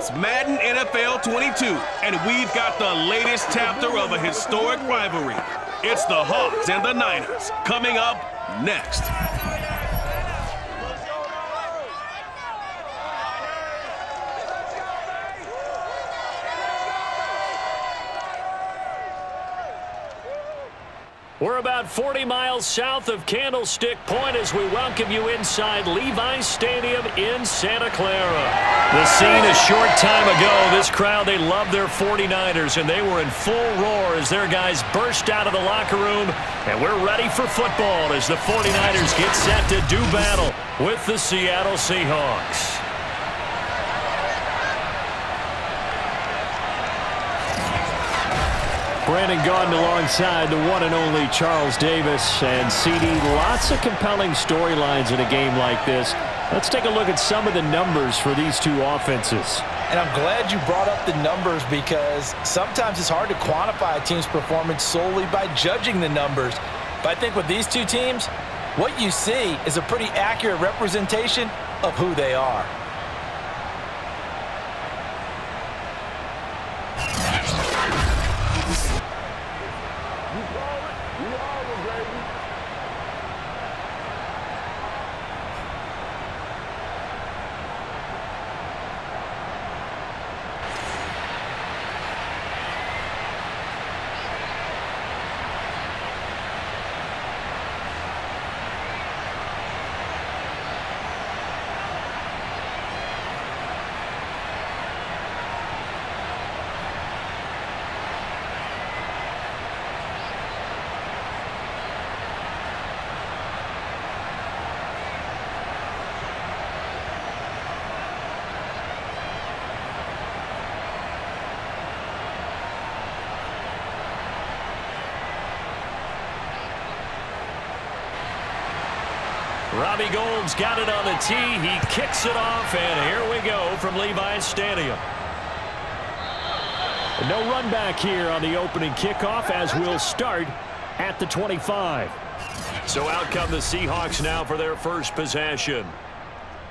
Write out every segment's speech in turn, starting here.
It's Madden NFL 22, and we've got the latest chapter of a historic rivalry. It's the Hawks and the Niners coming up next. We're about 40 miles south of Candlestick Point as we welcome you inside Levi's Stadium in Santa Clara. The scene a short time ago, this crowd, they love their 49ers, and they were in full roar as their guys burst out of the locker room. And we're ready for football as the 49ers get set to do battle with the Seattle Seahawks. Brandon Gaudin alongside the one and only Charles Davis. And CD, lots of compelling storylines in a game like this. Let's take a look at some of the numbers for these two offenses. And I'm glad you brought up the numbers because sometimes it's hard to quantify a team's performance solely by judging the numbers. But I think with these two teams, what you see is a pretty accurate representation of who they are. Robbie Gould's got it on the tee. He kicks it off, and here we go from Levi's Stadium. No run back here on the opening kickoff as we'll start at the 25. So out come the Seahawks now for their first possession.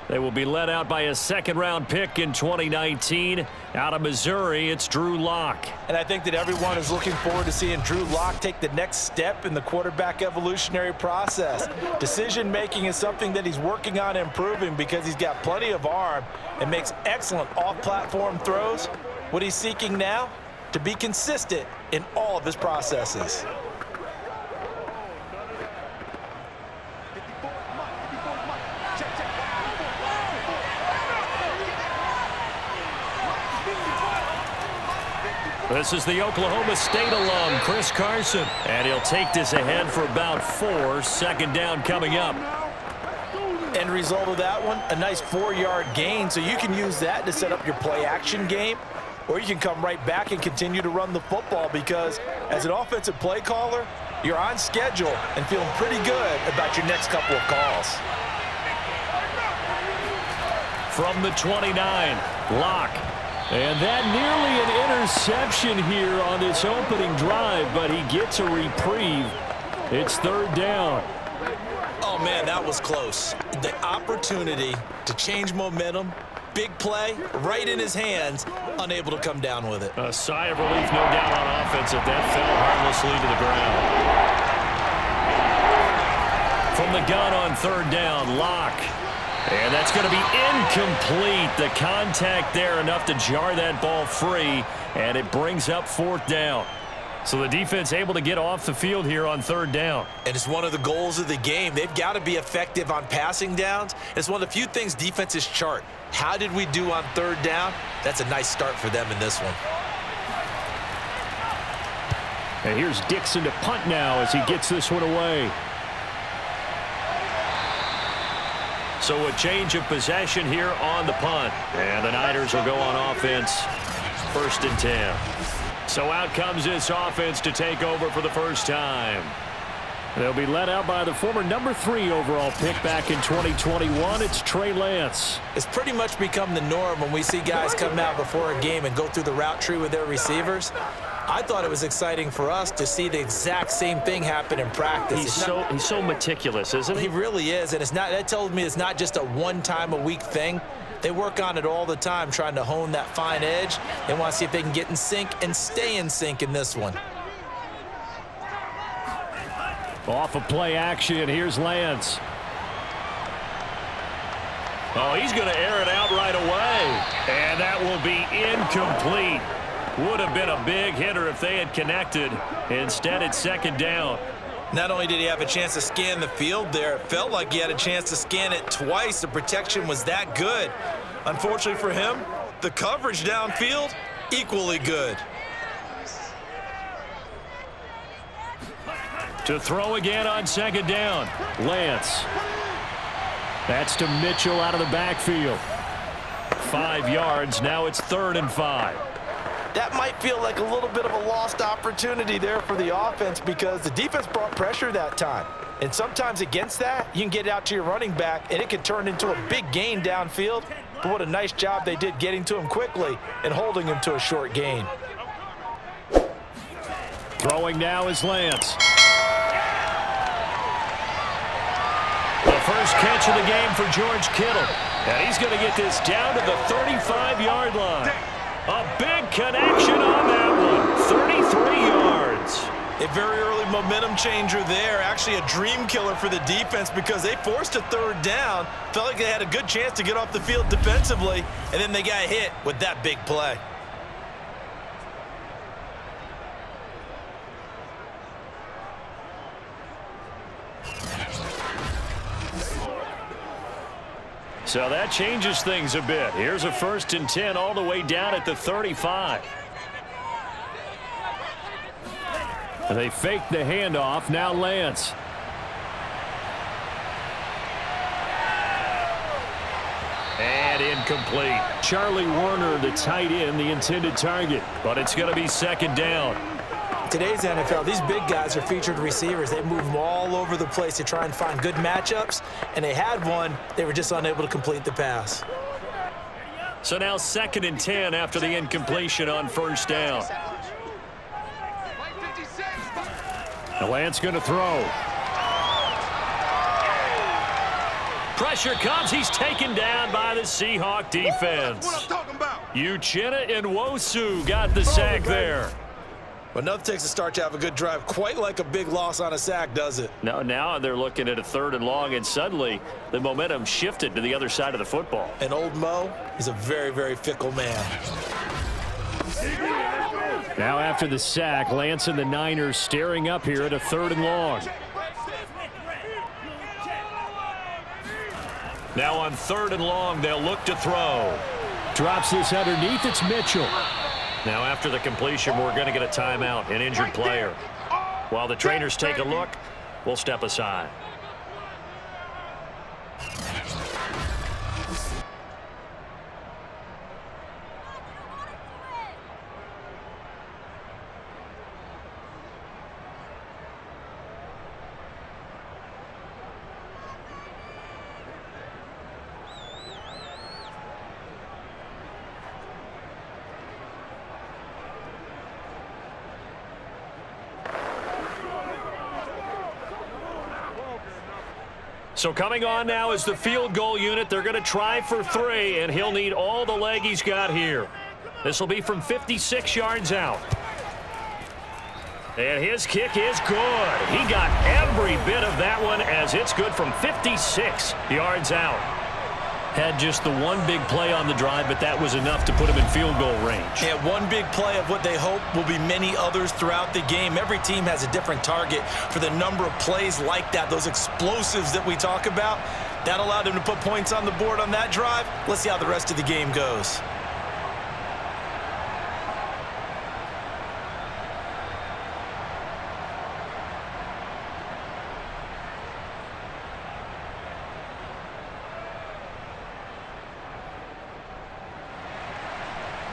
They will be led out by a second-round pick in 2019. Out of Missouri, it's Drew Lock. And I think that everyone is looking forward to seeing Drew Lock take the next step in the quarterback evolutionary process. Decision-making is something that he's working on improving because he's got plenty of arm and makes excellent off-platform throws. What he's seeking now? To be consistent in all of his processes. This is the Oklahoma State alum, Chris Carson. And he'll take this ahead for about 4. Second down coming up. End result of that one, a nice 4-yard gain. So you can use that to set up your play-action game. Or you can come right back and continue to run the football because as an offensive play caller, you're on schedule and feeling pretty good about your next couple of calls. From the 29, Lock. And that nearly an interception here on this opening drive, but he gets a reprieve. It's third down. Oh, man, that was close. The opportunity to change momentum, big play, right in his hands, unable to come down with it. A sigh of relief, no doubt, on offense if that fell harmlessly to the ground. From the gun on third down, Lock. And that's going to be incomplete. The contact there enough to jar that ball free, and it brings up fourth down. So the defense able to get off the field here on third down. And it's one of the goals of the game. They've got to be effective on passing downs. It's one of the few things defenses chart. How did we do on third down? That's a nice start for them in this one. And here's Dixon to punt now as he gets this one away. So a change of possession here on the punt. And the Niners will go on offense. 1st and 10. So out comes this offense to take over for the first time. They'll be led out by the former number 3 overall pick back in 2021. It's Trey Lance. It's pretty much become the norm when we see guys come out before a game and go through the route tree with their receivers. I thought it was exciting for us to see the exact same thing happen in practice. He's so meticulous, isn't he? He really is, and that tells me it's not just a one-time-a-week thing. They work on it all the time, trying to hone that fine edge. They want to see if they can get in sync and stay in sync in this one. Off of play action, here's Lance. Oh, he's going to air it out right away. And that will be incomplete. Would have been a big hitter if they had connected. Instead, it's second down. Not only did he have a chance to scan the field there, it felt like he had a chance to scan it twice. The protection was that good. Unfortunately for him, the coverage downfield, equally good. To throw again on second down. Lance. That's to Mitchell out of the backfield. 5 yards. Now it's 3rd and 5. That might feel like a little bit of a lost opportunity there for the offense because the defense brought pressure that time. And sometimes against that, you can get out to your running back, and it can turn into a big gain downfield. But what a nice job they did getting to him quickly and holding him to a short gain. Throwing now is Lance. The first catch of the game for George Kittle. And he's going to get this down to the 35-yard line. A big connection on that one. 33 yards. A very early momentum changer there. Actually a dream killer for the defense because they forced a 3rd down. Felt like they had a good chance to get off the field defensively, and then they got hit with that big play. So that changes things a bit. Here's a 1st and 10 all the way down at the 35. They fake the handoff. Now Lance. And incomplete. Charlie Warner, the tight end, the intended target. But it's going to be 2nd down. Today's NFL, these big guys are featured receivers. They move them all over the place to try and find good matchups, and they had one. They were just unable to complete the pass. So now 2nd and 10 after the incompletion on 1st down. The Lance going to throw. Pressure comes. He's taken down by the Seahawk defense. What I'm talking about. Uchenna and Nwosu got the sack there. But nothing takes a start to have a good drive quite like a big loss on a sack, does it? No, now they're looking at a 3rd and long, and suddenly the momentum shifted to the other side of the football. And old Mo is a very, very fickle man. Now after the sack, Lance and the Niners staring up here at a 3rd and long. Now on 3rd and long, they'll look to throw. Drops this underneath. It's Mitchell. Now after the completion, we're going to get a timeout, an injured player. While the trainers take a look, we'll step aside. So coming on now is the field goal unit. They're going to try for 3, and he'll need all the leg he's got here. This will be from 56 yards out. And his kick is good. He got every bit of that one as it's good from 56 yards out. Had just the one big play on the drive, but that was enough to put him in field goal range. Yeah, one big play of what they hope will be many others throughout the game. Every team has a different target for the number of plays like that, those explosives that we talk about. That allowed them to put points on the board on that drive. Let's see how the rest of the game goes.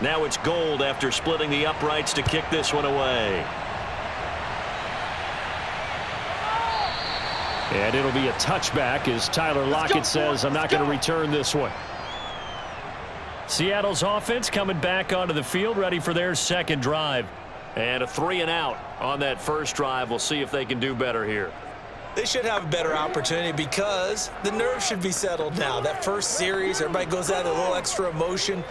Now it's Gold after splitting the uprights to kick this one away. And it'll be a touchback as Tyler Lockett says, I'm not going to return this one. Seattle's offense coming back onto the field, ready for their 2nd drive. And a 3 and out on that first drive. We'll see if they can do better here. They should have a better opportunity because the nerves should be settled now. That first series, everybody goes out with a little extra emotion.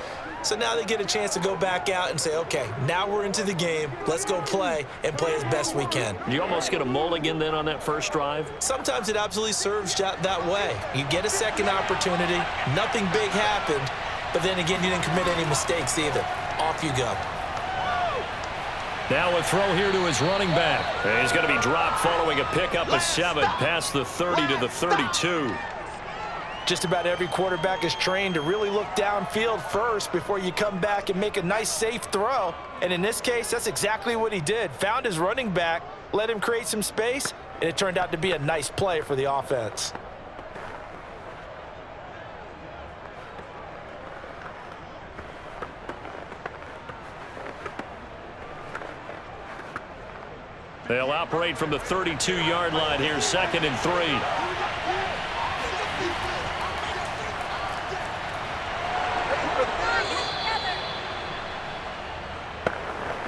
So now they get a chance to go back out and say, okay, now we're into the game. Let's go play and play as best we can. You almost get a mulligan then on that first drive? Sometimes it absolutely serves that way. You get a second opportunity. Nothing big happened. But then again, you didn't commit any mistakes either. Off you go. Now a throw here to his running back. And he's going to be dropped following a pickup of 7 past the 30 to the 32. Just about every quarterback is trained to really look downfield first before you come back and make a nice, safe throw. And in this case, that's exactly what he did. Found his running back, let him create some space, and it turned out to be a nice play for the offense. They'll operate from the 32-yard line here, 2nd and 3.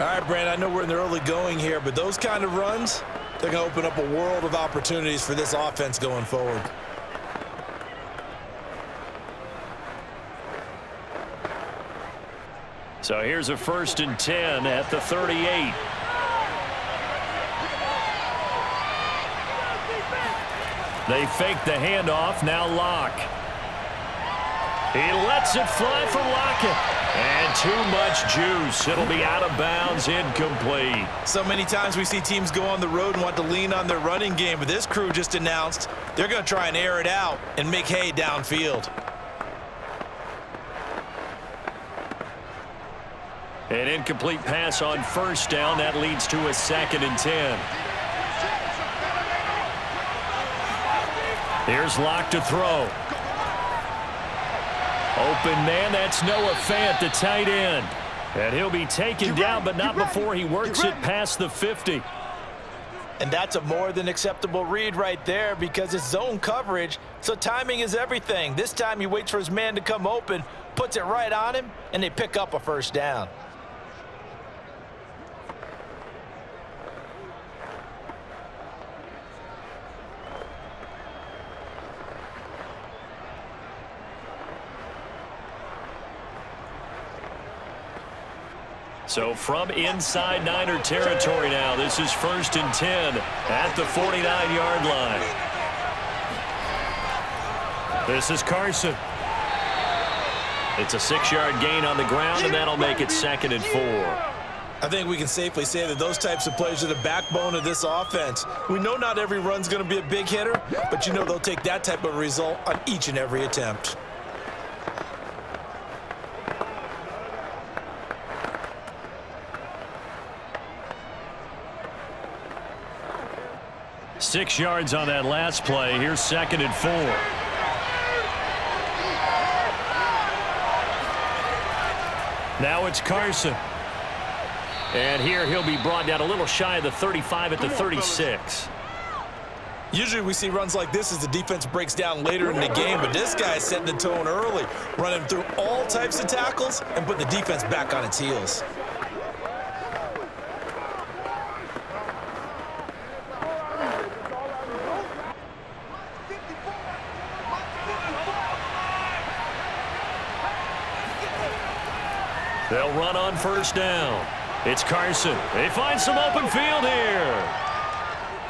All right, Brand, I know we're in the early going here, but those kind of runs, they're going to open up a world of opportunities for this offense going forward. So here's a 1st and 10 at the 38. They fake the handoff, now Locke. He lets it fly for Lockett. And too much juice. It'll be out of bounds, incomplete. So many times we see teams go on the road and want to lean on their running game, but this crew just announced they're going to try and air it out and make hay downfield. An incomplete pass on 1st down. That leads to a 2nd and 10. Here's Locke to throw. Open man, that's Noah Fant, the tight end. And he'll be taken down, but not before he works it past the 50. And that's a more than acceptable read right there because it's zone coverage, so timing is everything. This time he waits for his man to come open, puts it right on him, and they pick up a 1st down. So from inside Niner territory now, this is 1st and 10 at the 49-yard line. This is Carson. It's a 6-yard gain on the ground, and that'll make it 2nd and 4. I think we can safely say that those types of plays are the backbone of this offense. We know not every run's going to be a big hitter, but you know they'll take that type of result on each and every attempt. Six yards on that last play. Here's 2nd and 4. Now it's Carson. And here he'll be brought down a little shy of the 35 at the 36. Usually we see runs like this as the defense breaks down later in the game, but this guy is setting the tone early, running through all types of tackles and putting the defense back on its heels. They'll run on 1st down. It's Carson. They find some open field here.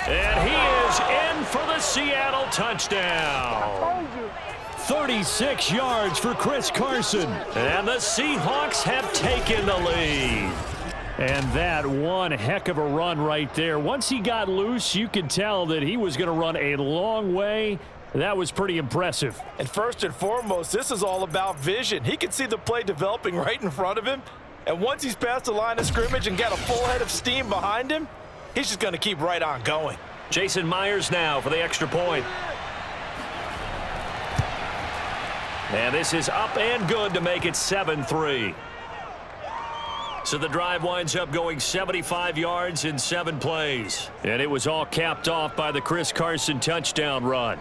And he is in for the Seattle touchdown. 36 yards for Chris Carson. And the Seahawks have taken the lead. And that one heck of a run right there. Once he got loose, you could tell that he was going to run a long way. That was pretty impressive. And first and foremost, this is all about vision. He could see the play developing right in front of him. And once he's past the line of scrimmage and got a full head of steam behind him, he's just going to keep right on going. Jason Myers now for the extra point. And this is up and good to make it 7-3. So the drive winds up going 75 yards in 7 plays. And it was all capped off by the Chris Carson touchdown run.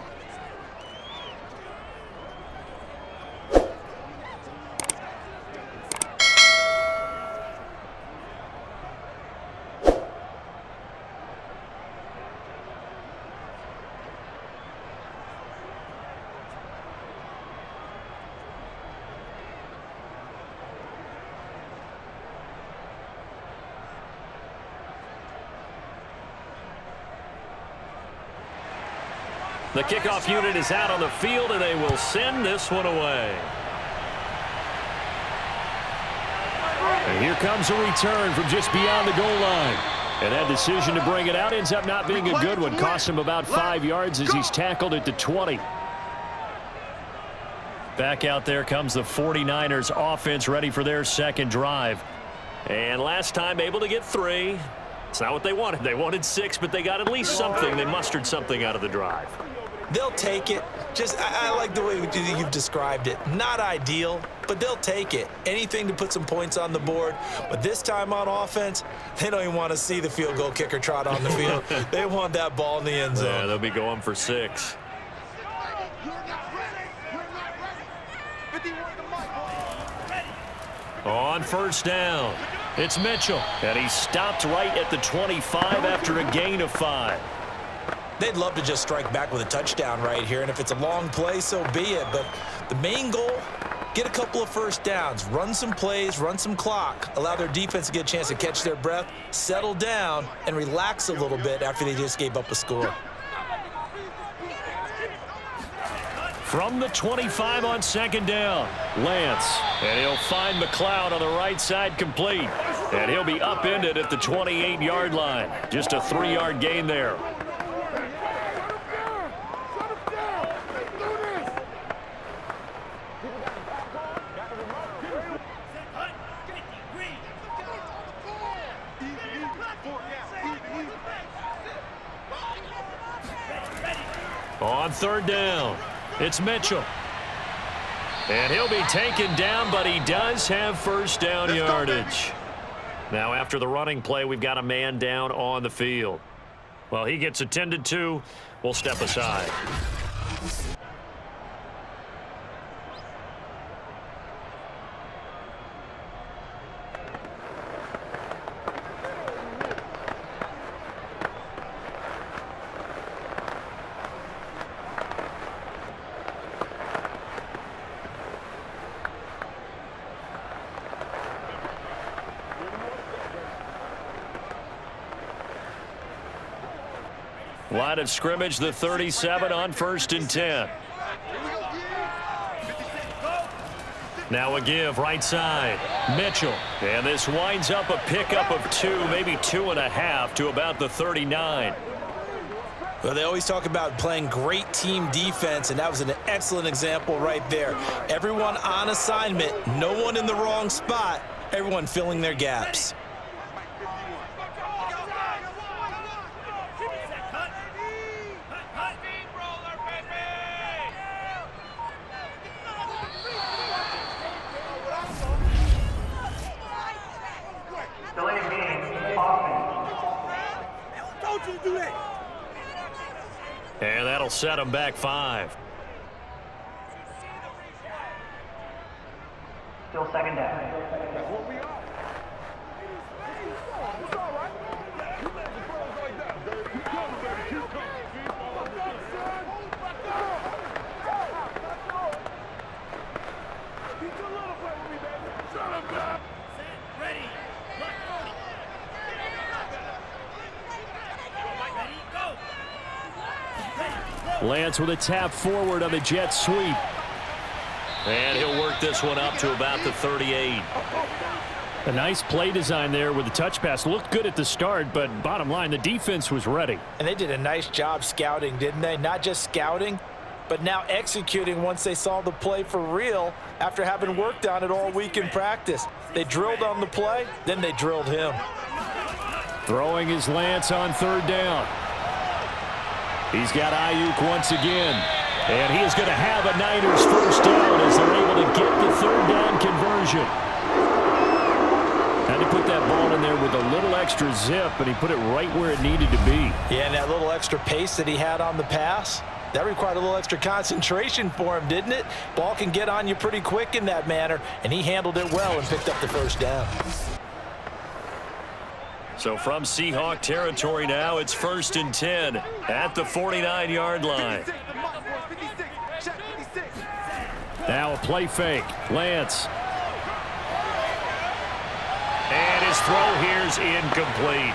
The kickoff unit is out on the field, and they will send this one away. And here comes a return from just beyond the goal line. And that decision to bring it out ends up not being a good one. Cost him about 5 yards as he's tackled at the 20. Back out there comes the 49ers offense ready for their second drive. And last time able to get 3. It's not what they wanted. They wanted 6, but they got at least something. They mustered something out of the drive. They'll take it. I like the way you've described it. Not ideal, but they'll take it. Anything to put some points on the board. But this time on offense, they don't even want to see the field goal kicker trot on the field. They want that ball in the end zone. Yeah, they'll be going for 6. On first down, it's Mitchell. And he stopped right at the 25 after a gain of 5. They'd love to just strike back with a touchdown right here, and if it's a long play, so be it. But the main goal, get a couple of first downs, run some plays, run some clock, allow their defense to get a chance to catch their breath, settle down, and relax a little bit after they just gave up a score. From the 25 on second down, Lance. And he'll find McLeod on the right side complete. And he'll be upended at the 28-yard line. Just a 3-yard gain there. On third down, it's Mitchell. And he'll be taken down, but he does have first down yardage. Now after the running play, we've got a man down on the field. Well, he gets attended to. We'll step aside. Line of scrimmage, the 37 on first and 10. Now a give right side. Mitchell. And this winds up a pickup of 2, maybe 2.5 to about the 39. Well, they always talk about playing great team defense, and that was an excellent example right there. Everyone on assignment, no one in the wrong spot, everyone filling their gaps. And that'll set him back 5. Still second down. Lance with a tap forward on the jet sweep. And he'll work this one up to about the 38. A nice play design there with the touch pass. Looked good at the start, but bottom line, the defense was ready. And they did a nice job scouting, didn't they? Not just scouting, but now executing once they saw the play for real after having worked on it all week in practice. They drilled on the play, then they drilled him. Throwing his Lance on third down. He's got Ayuk once again. And he is going to have a Niners first down as they're able to get the third down conversion. Had to put that ball in there with a little extra zip, and he put it right where it needed to be. Yeah, and that little extra pace that he had on the pass, that required a little extra concentration for him, didn't it? Ball can get on you pretty quick in that manner, and he handled it well and picked up the first down. So from Seahawk territory now, it's first and 10 at the 49-yard line. Now a play fake. Lance. And his throw here's incomplete.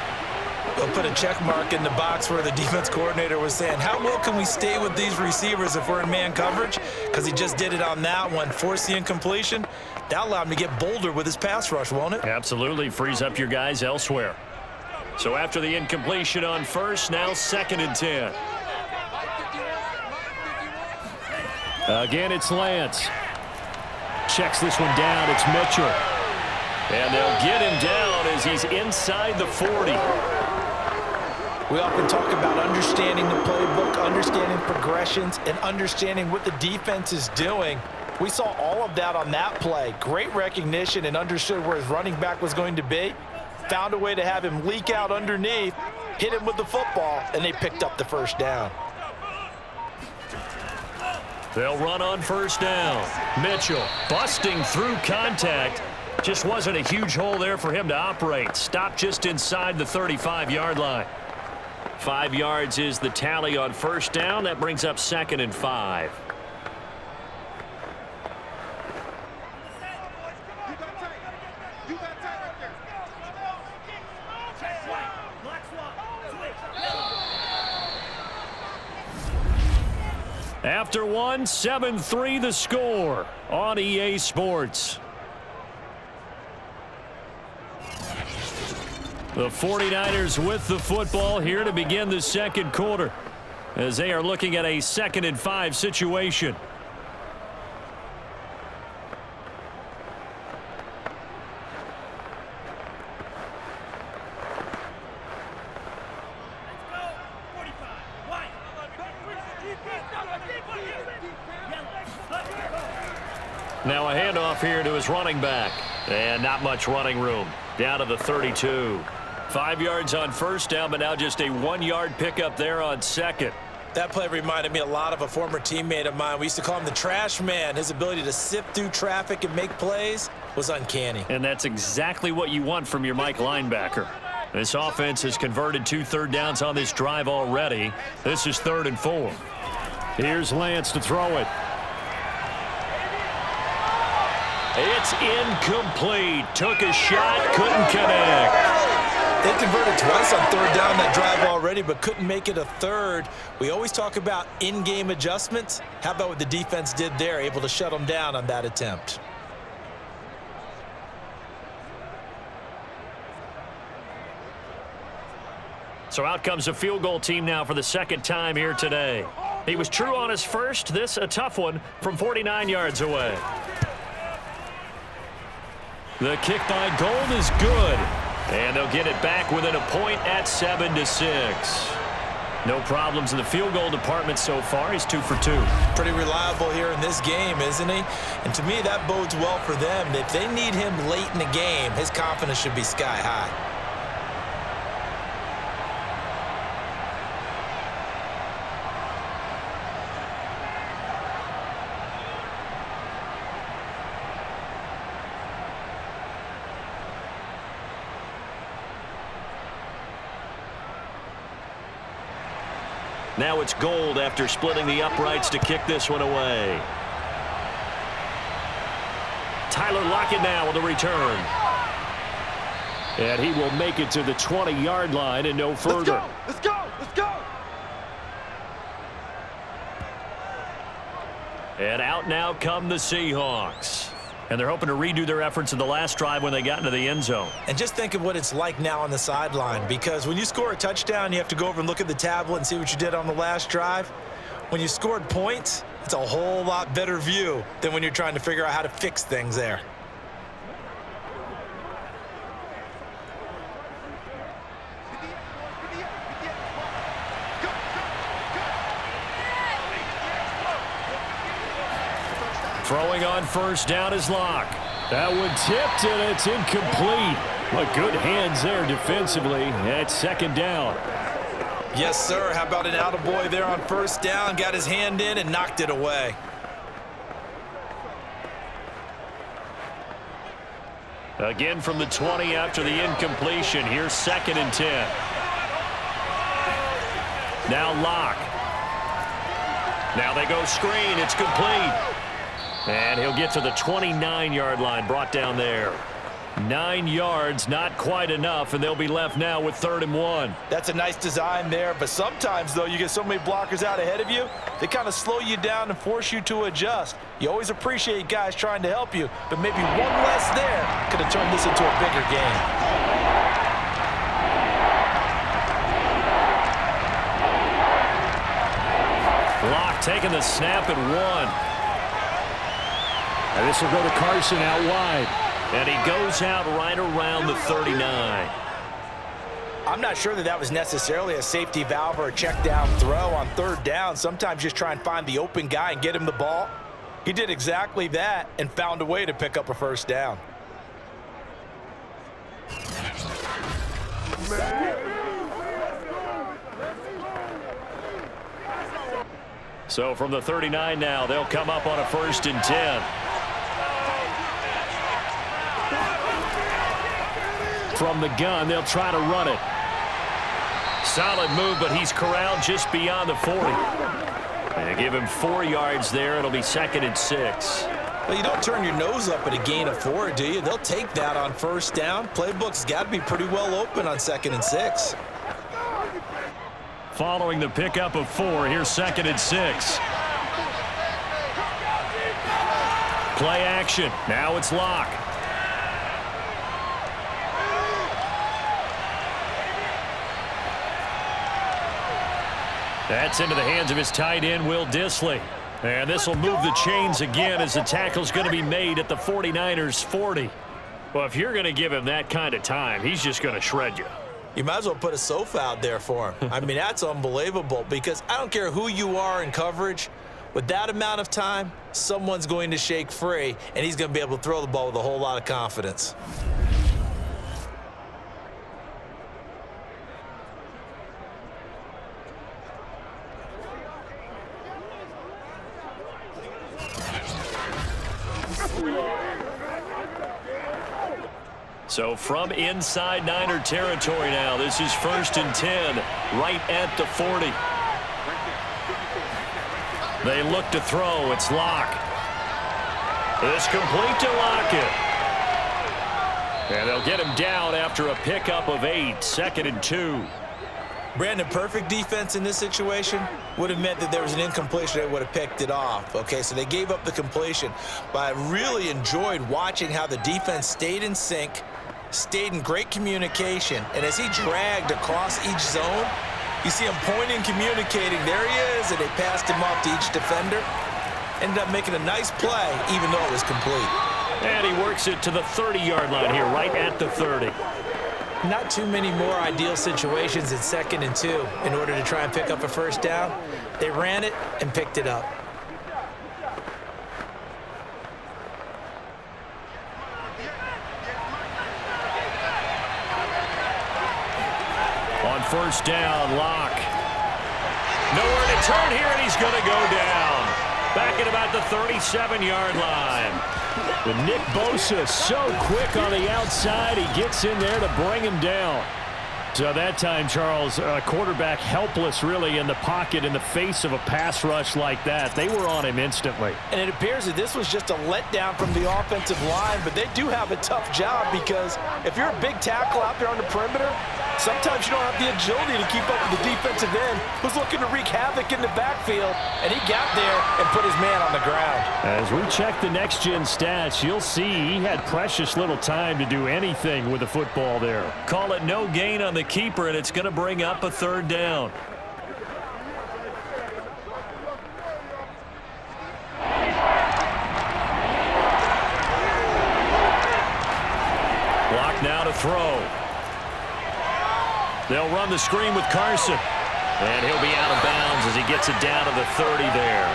They'll put a check mark in the box where the defense coordinator was saying, how well can we stay with these receivers if we're in man coverage? Because he just did it on that one, forced the incompletion. That allowed him to get bolder with his pass rush, won't it? Absolutely. Frees up your guys elsewhere. So after the incompletion on first, now 2nd and 10. Again, it's Lance. Checks this one down. It's Mitchell. And they'll get him down as he's inside the 40. We often talk about understanding the playbook, understanding progressions, and understanding what the defense is doing. We saw all of that on that play. Great recognition and understood where his running back was going to be. Found a way to have him leak out underneath, hit him with the football, and they picked up the first down. They'll run on first down. Mitchell busting through contact. Just wasn't a huge hole there for him to operate. Stopped just inside the 35-yard line. 5 yards is the tally on first down. That brings up 2nd and 5. After one, 7-3 the score on EA Sports. The 49ers with the football here to begin the second quarter as they are looking at a 2nd and 5 situation. Now a handoff here to his running back. And not much running room. Down to the 32. 5 yards on first down, but now just a 1-yard pickup there on second. That play reminded me a lot of a former teammate of mine. We used to call him the trash man. His ability to sift through traffic and make plays was uncanny. And that's exactly what you want from your Mike linebacker. This offense has converted 2 third downs on this drive already. This is 3rd and 4. Here's Lance to throw it. It's incomplete. Took a shot, couldn't connect. They converted twice on 3rd down that drive already, but couldn't make it a 3rd. We always talk about in-game adjustments. How about what the defense did there, able to shut them down on that attempt? So out comes a field goal team now for the 2nd time here today. He was true on his first. This a tough one from 49 yards away. The kick by Gold is good. And they'll get it back within a point at 7-6. No problems in the field goal department so far. He's 2 for 2. Pretty reliable here in this game, isn't he? And to me, that bodes well for them. If they need him late in the game, his confidence should be sky high. Now it's Gold after splitting the uprights to kick this one away. Tyler Lockett now with a return. And he will make it to the 20-yard line and no further. Let's go! Let's go! Let's go! And out now come the Seahawks. And they're hoping to redo their efforts in the last drive when they got into the end zone. And just think of what it's like now on the sideline, because when you score a touchdown, you have to go over and look at the tablet and see what you did on the last drive. When you scored points, it's a whole lot better view than when you're trying to figure out how to fix things there. Throwing on first down is Locke. That one tipped, and it's incomplete. But good hands there defensively at 2nd down. Yes, sir. How about an attaboy there on first down? Got his hand in and knocked it away. Again from the 20 after the incompletion. Here's 2nd and 10. Now Locke. Now they go screen. It's complete. And he'll get to the 29-yard line, brought down there. 9 yards, not quite enough, and they'll be left now with 3rd and 1. That's a nice design there, but sometimes, though, you get so many blockers out ahead of you, they kind of slow you down and force you to adjust. You always appreciate guys trying to help you, but maybe one less there could have turned this into a bigger game. Locke taking the snap at 1. And this will go to Carson out wide. And he goes out right around the 39. I'm not sure that was necessarily a safety valve or a check down throw on 3rd down. Sometimes just try and find the open guy and get him the ball. He did exactly that and found a way to pick up a 1st down. So from the 39 now, they'll come up on a 1st and 10. From the gun, they'll try to run it. Solid move, but he's corralled just beyond the 40. They give him 4 yards there. It'll be 2nd and 6. Well, you don't turn your nose up at a gain of 4, do you? They'll take that on 1st down. Playbook's got to be pretty well open on 2nd and 6. Following the pickup of 4, here's 2nd and 6. Play action. Now it's Locke. That's into the hands of his tight end, Will Dissly. And this will move the chains again as the tackle's going to be made at the 49ers' 40. Well, if you're going to give him that kind of time, he's just going to shred you. You might as well put a sofa out there for him. I mean, that's unbelievable because I don't care who you are in coverage. With that amount of time, someone's going to shake free, and he's going to be able to throw the ball with a whole lot of confidence. So from inside Niner territory now, this is 1st and 10, right at the 40. They look to throw. It's Locke. It's complete to Lockett. And they'll get him down after a pickup of 8, 2nd and 2. Brandon, perfect defense in this situation would have meant that there was an incompletion. They would have picked it off. Okay, so they gave up the completion. But I really enjoyed watching how the defense stayed in sync, stayed in great communication, and as he dragged across each zone, you see him pointing, communicating. There he is, and they passed him off to each defender. Ended up making a nice play, even though it was complete. And he works it to the 30-yard line here, right at the 30. Not too many more ideal situations in 2nd and 2 in order to try and pick up a 1st down. They ran it and picked it up. On 1st down, Locke. Nowhere to turn here, and he's going to go down. Back at about the 37-yard line. But Nick Bosa so quick on the outside, he gets in there to bring him down. So that time, Charles, quarterback helpless really in the pocket in the face of a pass rush like that. They were on him instantly. And it appears that this was just a letdown from the offensive line, but they do have a tough job because if you're a big tackle out there on the perimeter, sometimes you don't have the agility to keep up with the defensive end who's looking to wreak havoc in the backfield, and he got there and put his man on the ground. As we check the next-gen stats, you'll see he had precious little time to do anything with the football there. Call it no gain on the keeper, and it's going to bring up a 3rd down. Block now to throw. They'll run the screen with Carson. And he'll be out of bounds as he gets it down to the 30 there.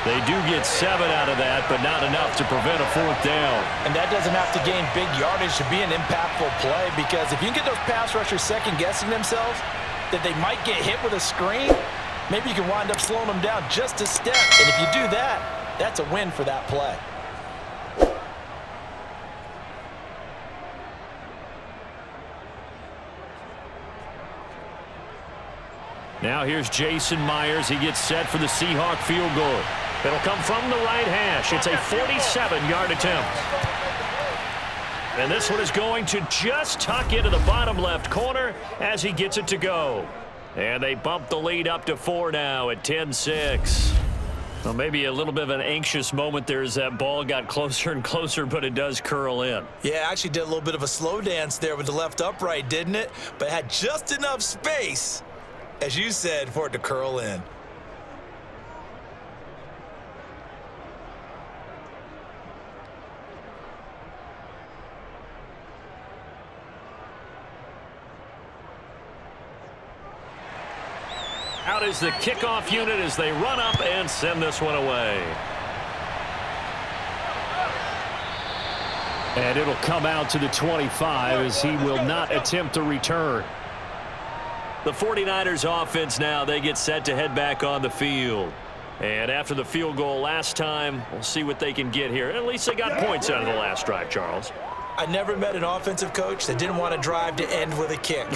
They do get 7 out of that, but not enough to prevent a 4th down. And that doesn't have to gain big yardage to be an impactful play, because if you can get those pass rushers second-guessing themselves that they might get hit with a screen, maybe you can wind up slowing them down just a step. And if you do that, that's a win for that play. Now here's Jason Myers. He gets set for the Seahawk field goal. It'll come from the right hash. It's a 47-yard attempt. And this one is going to just tuck into the bottom left corner as he gets it to go. And they bump the lead up to 4 now at 10-6. Well, maybe a little bit of an anxious moment there as that ball got closer and closer, but it does curl in. Yeah, actually did a little bit of a slow dance there with the left upright, didn't it? But had just enough space, as you said, for it to curl in. Out is the kickoff unit as they run up and send this one away. And it'll come out to the 25 as he will not attempt a return. The 49ers offense now, they get set to head back on the field. And after the field goal last time, we'll see what they can get here. At least they got points out of the last drive, Charles. I never met an offensive coach that didn't want to drive to end with a kick.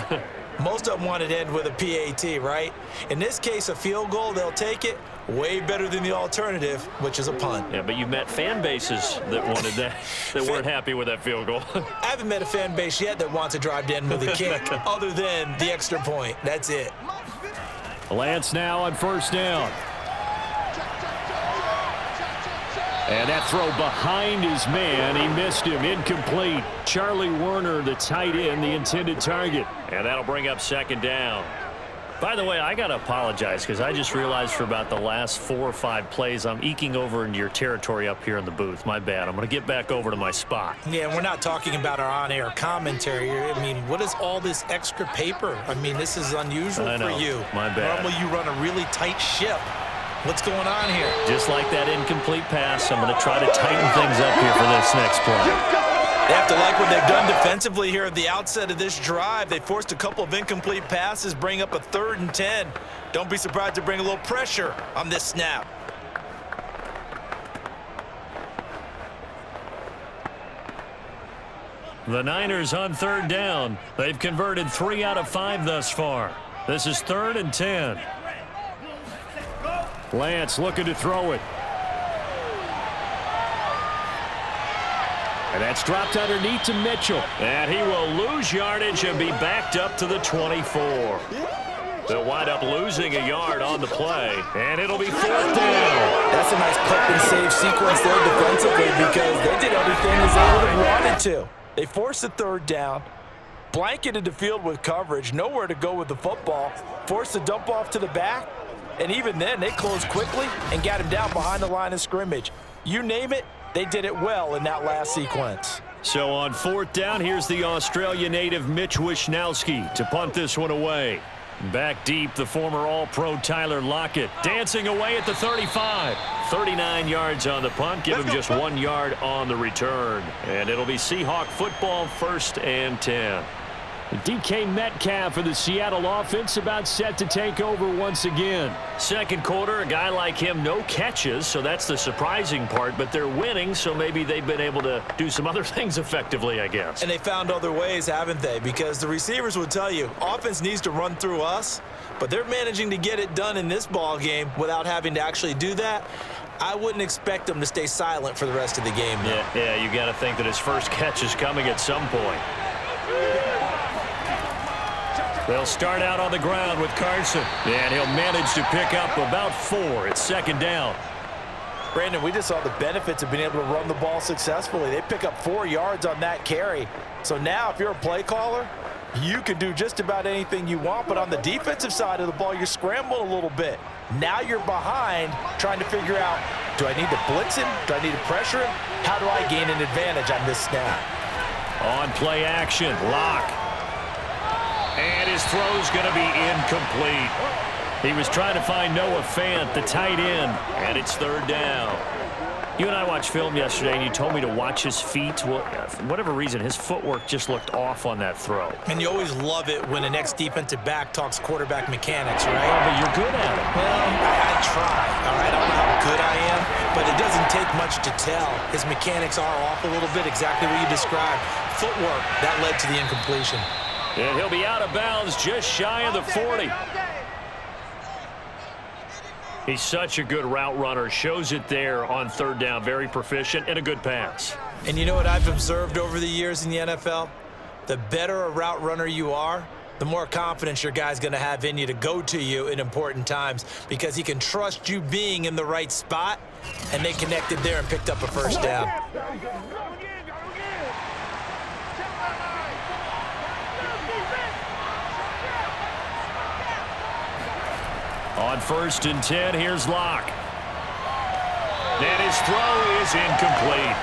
Most of them wanted to end with a PAT, right? In this case, a field goal, they'll take it. Way better than the alternative, which is a punt. Yeah, but you've met fan bases that wanted that, that weren't happy with that field goal. I haven't met a fan base yet that wants to drive to end with a kick, other than the extra point. That's it. Lance now on first down. And that throw behind his man. He missed him. Incomplete. Charlie Werner, the tight end, the intended target. And that'll bring up second down. By the way, I got to apologize because I just realized for about the last 4 or 5 plays, I'm eking over into your territory up here in the booth. My bad. I'm going to get back over to my spot. Yeah, we're not talking about our on-air commentary here. I mean, what is all this extra paper? I mean, this is unusual for you. My bad. Normally, you run a really tight ship. What's going on here? Just like that incomplete pass, I'm going to try to tighten things up here for this next play. They have to like what they've done defensively here at the outset of this drive. They forced a couple of incomplete passes, bring up a 3rd and 10. Don't be surprised to bring a little pressure on this snap. The Niners on 3rd down. They've converted 3 out of 5 thus far. This is 3rd and 10. Lance looking to throw it. And that's dropped underneath to Mitchell. And he will lose yardage and be backed up to the 24. They'll wind up losing a yard on the play. And it'll be 4th down. That's a nice clip and save sequence there defensively because they did everything as they would have wanted to. They forced the 3rd down, blanketed the field with coverage, nowhere to go with the football, forced the dump off to the back. And even then, they closed quickly and got him down behind the line of scrimmage. You name it, they did it well in that last sequence. So on 4th down, here's the Australia native Mitch Wishnowsky to punt this one away. Back deep, the former All-Pro Tyler Lockett dancing away at the 35. 39 yards on the punt, give him just 1 yard on the return. And it'll be Seahawk football, 1st and 10. DK Metcalf for the Seattle offense about set to take over once again. Second quarter, a guy like him, no catches, so that's the surprising part, but they're winning, so maybe they've been able to do some other things effectively, I guess. And they found other ways, haven't they? Because the receivers would tell you, offense needs to run through us, but they're managing to get it done in this ball game without having to actually do that. I wouldn't expect them to stay silent for the rest of the game, though. Yeah, you got to think that his first catch is coming at some point. They'll start out on the ground with Carson, and he'll manage to pick up about 4. It's 2nd down. Brandon, we just saw the benefits of being able to run the ball successfully. They pick up 4 yards on that carry. So now if you're a play caller, you can do just about anything you want, but on the defensive side of the ball, you're scrambling a little bit. Now you're behind trying to figure out, do I need to blitz him? Do I need to pressure him? How do I gain an advantage on this snap? On play action, Lock. And his throw's going to be incomplete. He was trying to find Noah Fant, the tight end, and it's 3rd down. You and I watched film yesterday, and you told me to watch his feet. Well, for whatever reason, his footwork just looked off on that throw. And you always love it when an ex-defensive back talks quarterback mechanics, right? Oh, but you're good at it. Well, I try, all right? I don't know how good I am, but it doesn't take much to tell. His mechanics are off a little bit, exactly what you described. Footwork, that led to the incompletion. And he'll be out of bounds just shy of the 40. He's such a good route runner. Shows it there on third down. Very proficient and a good pass. And you know what I've observed over the years in the NFL? The better a route runner you are, the more confidence your guy's going to have in you to go to you in important times because he can trust you being in the right spot, and they connected there and picked up a first down. On 1st and 10, here's Locke. And his throw is incomplete.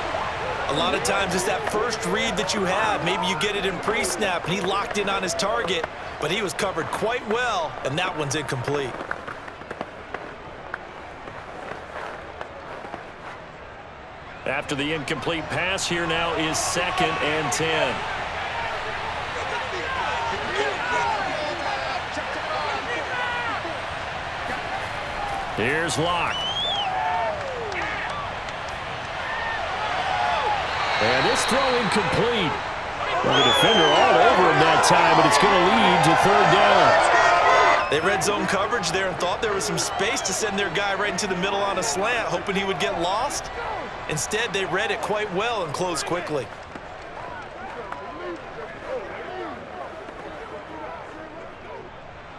A lot of times it's that first read that you have. Maybe you get it in pre-snap, and he locked in on his target, but he was covered quite well, and that one's incomplete. After the incomplete pass, here now is 2nd and 10. Here's Locke. And this throw incomplete. Well, the defender all over him that time, but it's going to lead to 3rd down. They red zone coverage there and thought there was some space to send their guy right into the middle on a slant, hoping he would get lost. Instead, they read it quite well and closed quickly.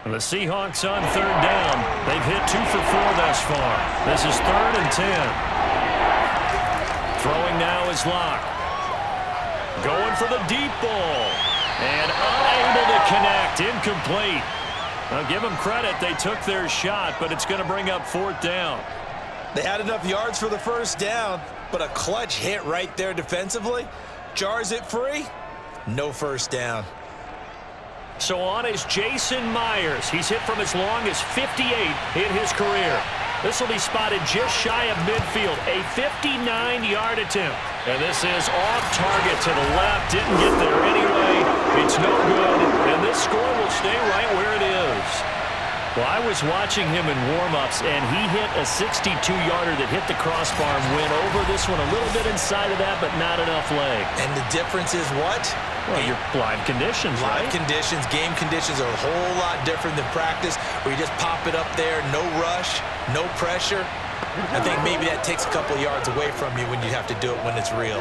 The Seahawks on 3rd down. They've hit 2 for 4 thus far. This is 3rd and 10. Throwing now is Locke. Going for the deep ball. And unable to connect. Incomplete. Now give them credit. They took their shot, but it's going to bring up 4th down. They had enough yards for the first down, but a clutch hit right there defensively. Jars it free. No first down. So on is Jason Myers. He's hit from as long as 58 in his career. This will be spotted just shy of midfield. A 59-yard attempt. And this is off target to the left. Didn't get there anyway. It's no good. And this score will stay right where it is. Well, I was watching him in warm-ups, and he hit a 62-yarder that hit the crossbar and went over this one a little bit inside of that, but not enough leg. And the difference is what? Well, your live conditions, right? Live conditions, game conditions are a whole lot different than practice, where you just pop it up there, no rush, no pressure. I think maybe that takes a couple yards away from you when you have to do it when it's real.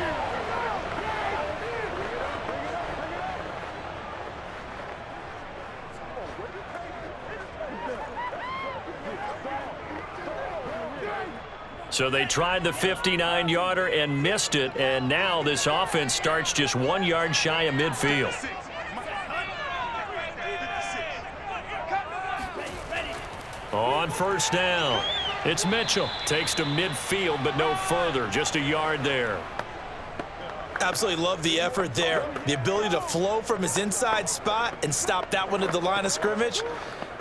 So they tried the 59-yarder and missed it, and now this offense starts just 1 yard shy of midfield. On 1st down, it's Mitchell. Takes to midfield, but no further, just a yard there. Absolutely love the effort there. The ability to flow from his inside spot and stop that one at the line of scrimmage.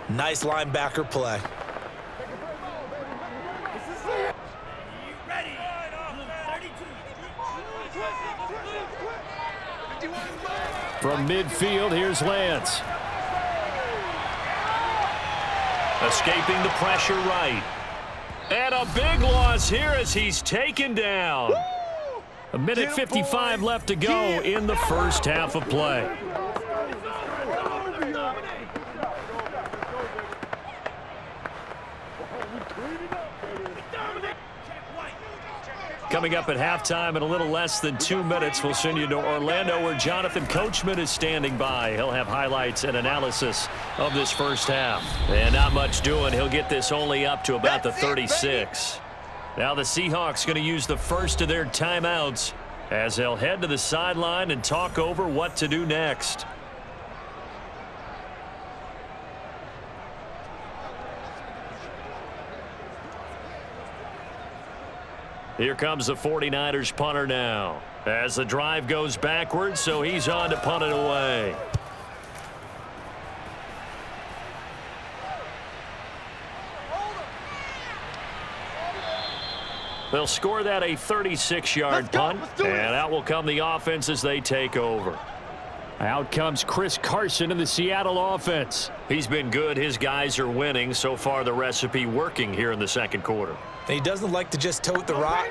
Nice linebacker play. From midfield, here's Lance. Escaping the pressure right. And a big loss here as he's taken down. A minute 55 left to go in the first half of play. Coming up at halftime in a little less than 2 minutes, we'll send you to Orlando where Jonathan Coachman is standing by. He'll have highlights and analysis of this first half. And not much doing. He'll get this only up to about the 36. Now the Seahawks going to use the first of their timeouts as they'll head to the sideline and talk over what to do next. Here comes the 49ers punter now as the drive goes backwards, so he's on to punt it away. They'll score that a 36-yard punt, and out will come the offense as they take over. Out comes Chris Carson in the Seattle offense. He's been good. His guys are winning. So far, the recipe working here in the second quarter. And he doesn't like to just tote the rock.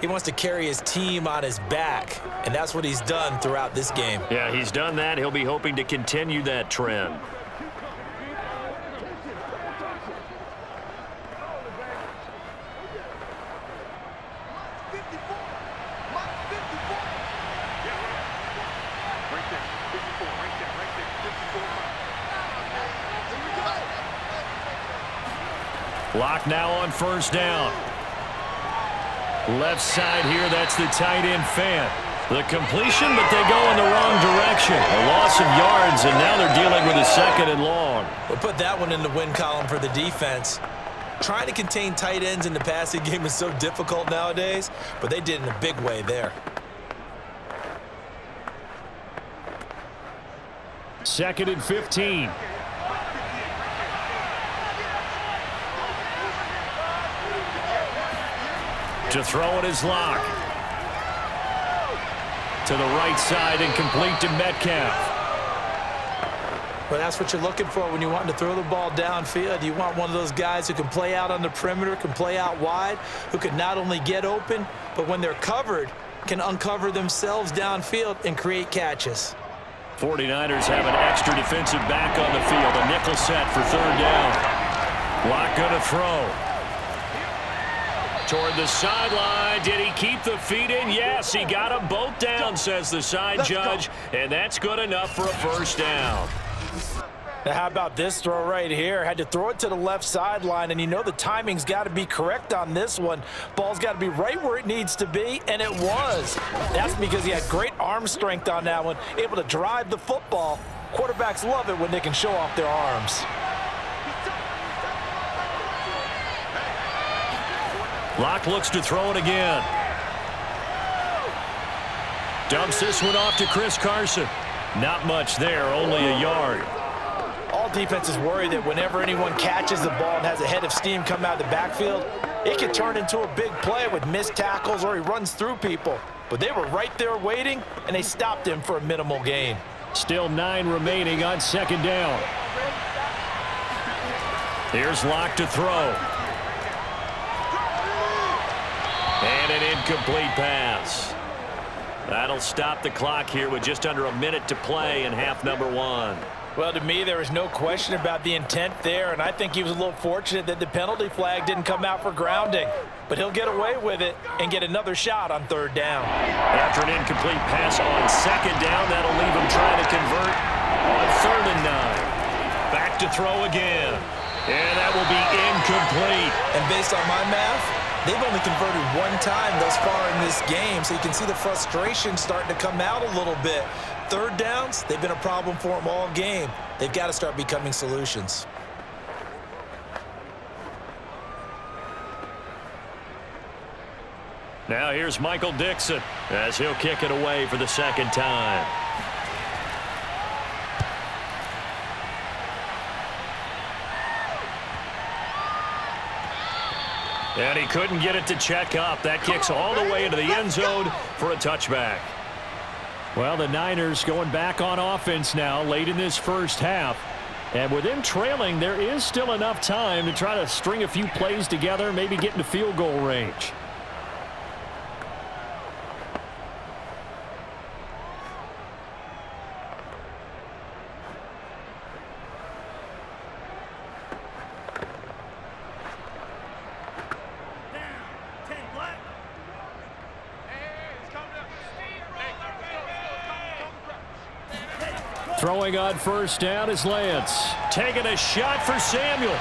He wants to carry his team on his back, and that's what he's done throughout this game. Yeah, he's done that. He'll be hoping to continue that trend. Lock now on first down. Left side here, that's the tight end Fant. The completion, but they go in the wrong direction. A loss of yards, and now they're dealing with a 2nd and long. We'll put that one in the win column for the defense. Trying to contain tight ends in the passing game is so difficult nowadays, but they did in a big way there. 2nd and 15. To throw it is Lock. To the right side and complete to Metcalf. Well, that's what you're looking for when you want to throw the ball downfield. You want one of those guys who can play out on the perimeter, can play out wide, who can not only get open, but when they're covered, can uncover themselves downfield and create catches. 49ers have an extra defensive back on the field. A nickel set for 3rd down. Lock going to throw. Toward the sideline. Did he keep the feet in? Yes, he got them both down, says the side judge. And that's good enough for a 1st down. Now, how about this throw right here? Had to throw it to the left sideline, and you know the timing's got to be correct on this one. Ball's got to be right where it needs to be, and it was. That's because he had great arm strength on that one, able to drive the football. Quarterbacks love it when they can show off their arms. Lock looks to throw it again. Dumps this one off to Chris Carson. Not much there, only a yard. All defenses worry that whenever anyone catches the ball and has a head of steam come out of the backfield, it can turn into a big play with missed tackles or he runs through people. But they were right there waiting, and they stopped him for a minimal gain. Still 9 remaining on 2nd down. Here's Lock to throw. And an incomplete pass. That'll stop the clock here with just under a minute to play in half number 1. Well, to me, there was no question about the intent there, and I think he was a little fortunate that the penalty flag didn't come out for grounding. But he'll get away with it and get another shot on 3rd down. After an incomplete pass on 2nd down, that'll leave him trying to convert on 3rd and 9. Back to throw again. And that will be incomplete. And based on my math, they've only converted 1 time thus far in this game, so you can see the frustration starting to come out a little bit. 3rd downs, they've been a problem for them all game. They've got to start becoming solutions. Now here's Michael Dixon as he'll kick it away for the 2nd time. And he couldn't get it to check up. That kicks all the way into the end zone for a touchback. Well, the Niners going back on offense now late in this first half. And with them trailing, there is still enough time to try to string a few plays together, maybe get into field goal range. Throwing on first down is Lance. Taking a shot for Samuel.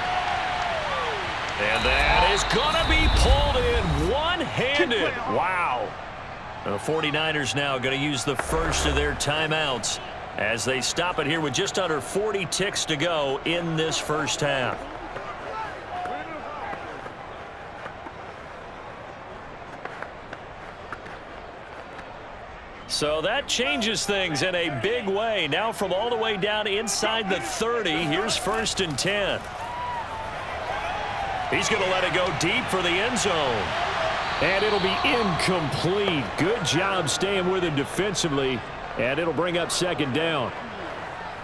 And that is going to be pulled in one-handed. Wow. The 49ers now going to use the first of their timeouts as they stop it here with just under 40 ticks to go in this first half. So that changes things in a big way. Now from all the way down inside the 30, here's 1st and 10. He's going to let it go deep for the end zone. And it'll be incomplete. Good job staying with him defensively. And it'll bring up 2nd down.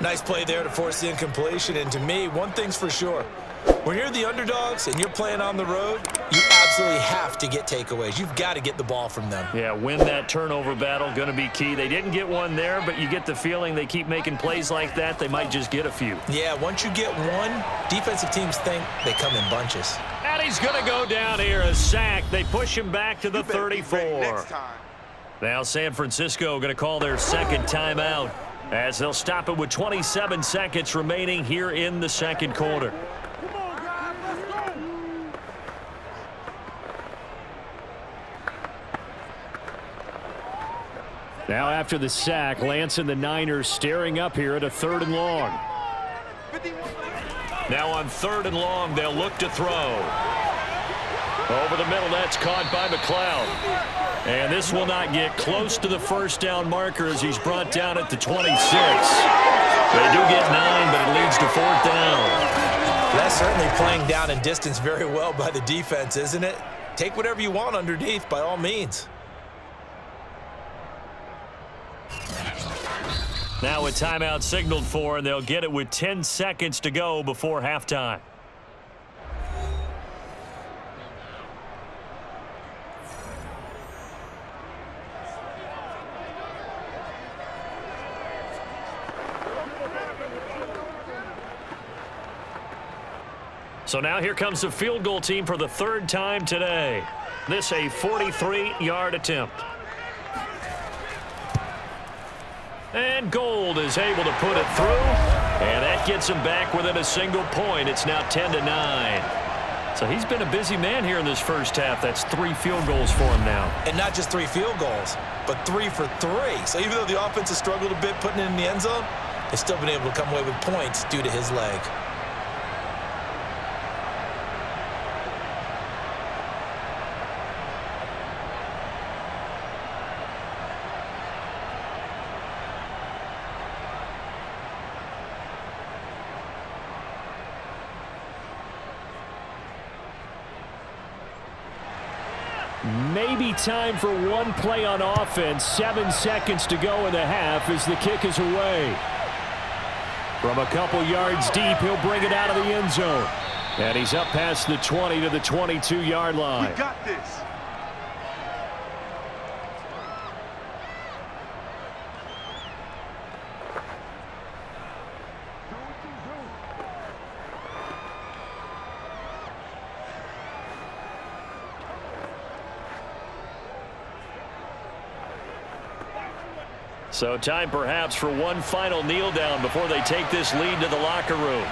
Nice play there to force the incompletion. And to me, one thing's for sure. When you're the underdogs and you're playing on the road, you absolutely have to get takeaways. You've got to get the ball from them. Yeah, win that turnover battle, going to be key. They didn't get one there, but you get the feeling they keep making plays like that, they might just get a few. Yeah, once you get one, defensive teams think they come in bunches. And he's going to go down here, a sack. They push him back to the 34. Now San Francisco going to call their second timeout as they'll stop it with 27 seconds remaining here in the second quarter. Now after the sack, Lance and the Niners staring up here at a 3rd and long. Now on 3rd and long, they'll look to throw. Over the middle, that's caught by McLeod. And this will not get close to the first down marker as he's brought down at the 26. They do get 9, but it leads to 4th down. That's certainly playing down in distance very well by the defense, isn't it? Take whatever you want underneath, by all means. Now a timeout signaled for, and they'll get it with 10 seconds to go before halftime. So now here comes the field goal team for the 3rd time today. This a 43-yard attempt. And Gold is able to put it through, and that gets him back within a single point. It's now 10-9. So he's been a busy man here in this first half. That's 3 field goals for him now. And not just 3 field goals, but 3 for 3. So even though the offense has struggled a bit putting it in the end zone, they've still been able to come away with points due to his leg. Maybe time for one play on offense. 7 seconds to go in the half as the kick is away. From a couple yards deep, he'll bring it out of the end zone. And he's up past the 20 to the 22-yard line. We got this. So time perhaps for one final kneel down before they take this lead to the locker room.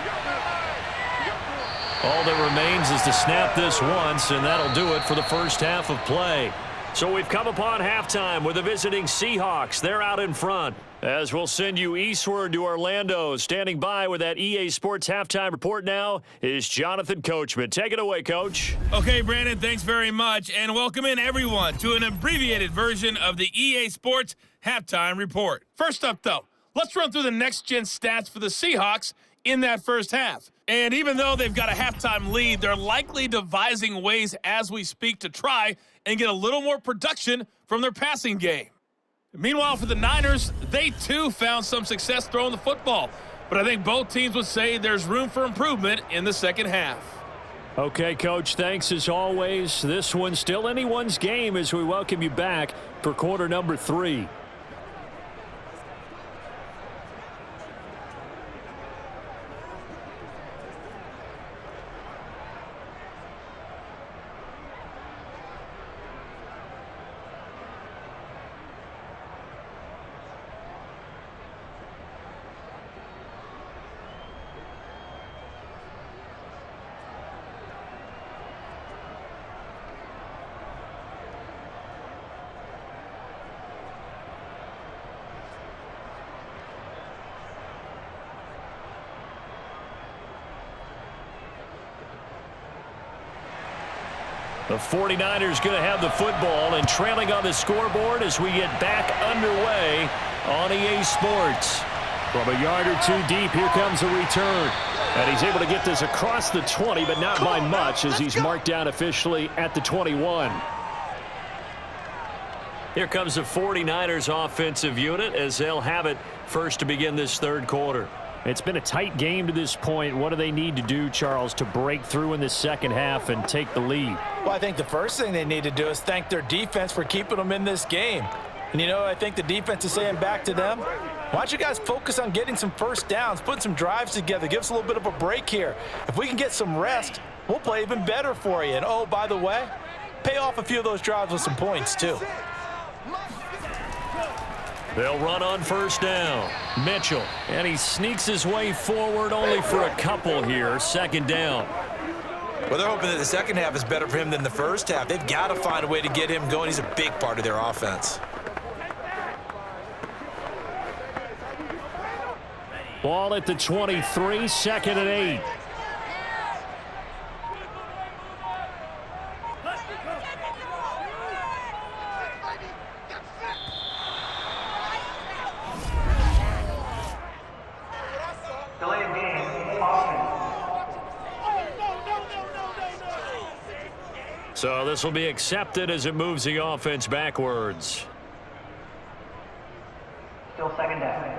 All that remains is to snap this once, and that'll do it for the first half of play. So we've come upon halftime with the visiting Seahawks. They're out in front. As we'll send you eastward to Orlando. Standing by with that EA Sports halftime report now is Jonathan Coachman. Take it away, Coach. Okay, Brandon, thanks very much. And welcome in, everyone, to an abbreviated version of the EA Sports halftime report. First up, though, let's run through the next-gen stats for the Seahawks in that first half. And even though they've got a halftime lead, they're likely devising ways as we speak to try and get a little more production from their passing game. Meanwhile, for the Niners, they too found some success throwing the football. But I think both teams would say there's room for improvement in the second half. Okay, Coach, thanks as always. This one's still anyone's game as we welcome you back for quarter number 3. The 49ers going to have the football and trailing on the scoreboard as we get back underway on EA Sports. From a yard or two deep, here comes a return. And he's able to get this across the 20, but not by much as he's marked down officially at the 21. Here comes the 49ers offensive unit as they'll have it first to begin this third quarter. It's been a tight game to this point. What do they need to do, Charles, to break through in the second half and take the lead? Well, I think the first thing they need to do is thank their defense for keeping them in this game. And, I think the defense is saying back to them, why don't you guys focus on getting some first downs, putting some drives together, give us a little bit of a break here. If we can get some rest, we'll play even better for you. And, oh, by the way, pay off a few of those drives with some points, too. They'll run on first down. Mitchell, and he sneaks his way forward only for a couple here. Second down. Well, they're hoping that the second half is better for him than the first half. They've got to find a way to get him going. He's a big part of their offense. Ball at the 23, second and 8. So this will be accepted as it moves the offense backwards. Still second down.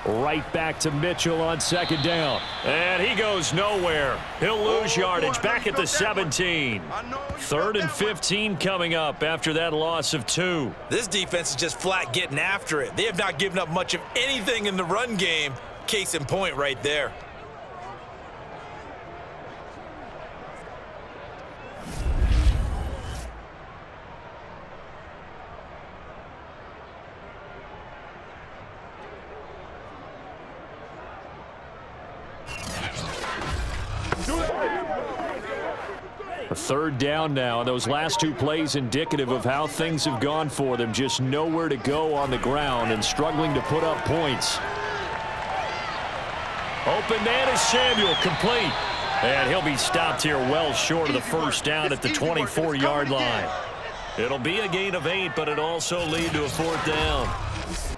Right back to Mitchell on second down. And he goes nowhere. He'll lose yardage back at the 17. Third and 15 coming up after that loss of 2. This defense is just flat getting after it. They have not given up much of anything in the run game. Case in point right there. A third down now. Those last 2 plays indicative of how things have gone for them. Just nowhere to go on the ground and struggling to put up points. Open man is Samuel, complete. And he'll be stopped here well short of the first down at the 24-yard line. It'll be a gain of 8, but it also lead to a 4th down.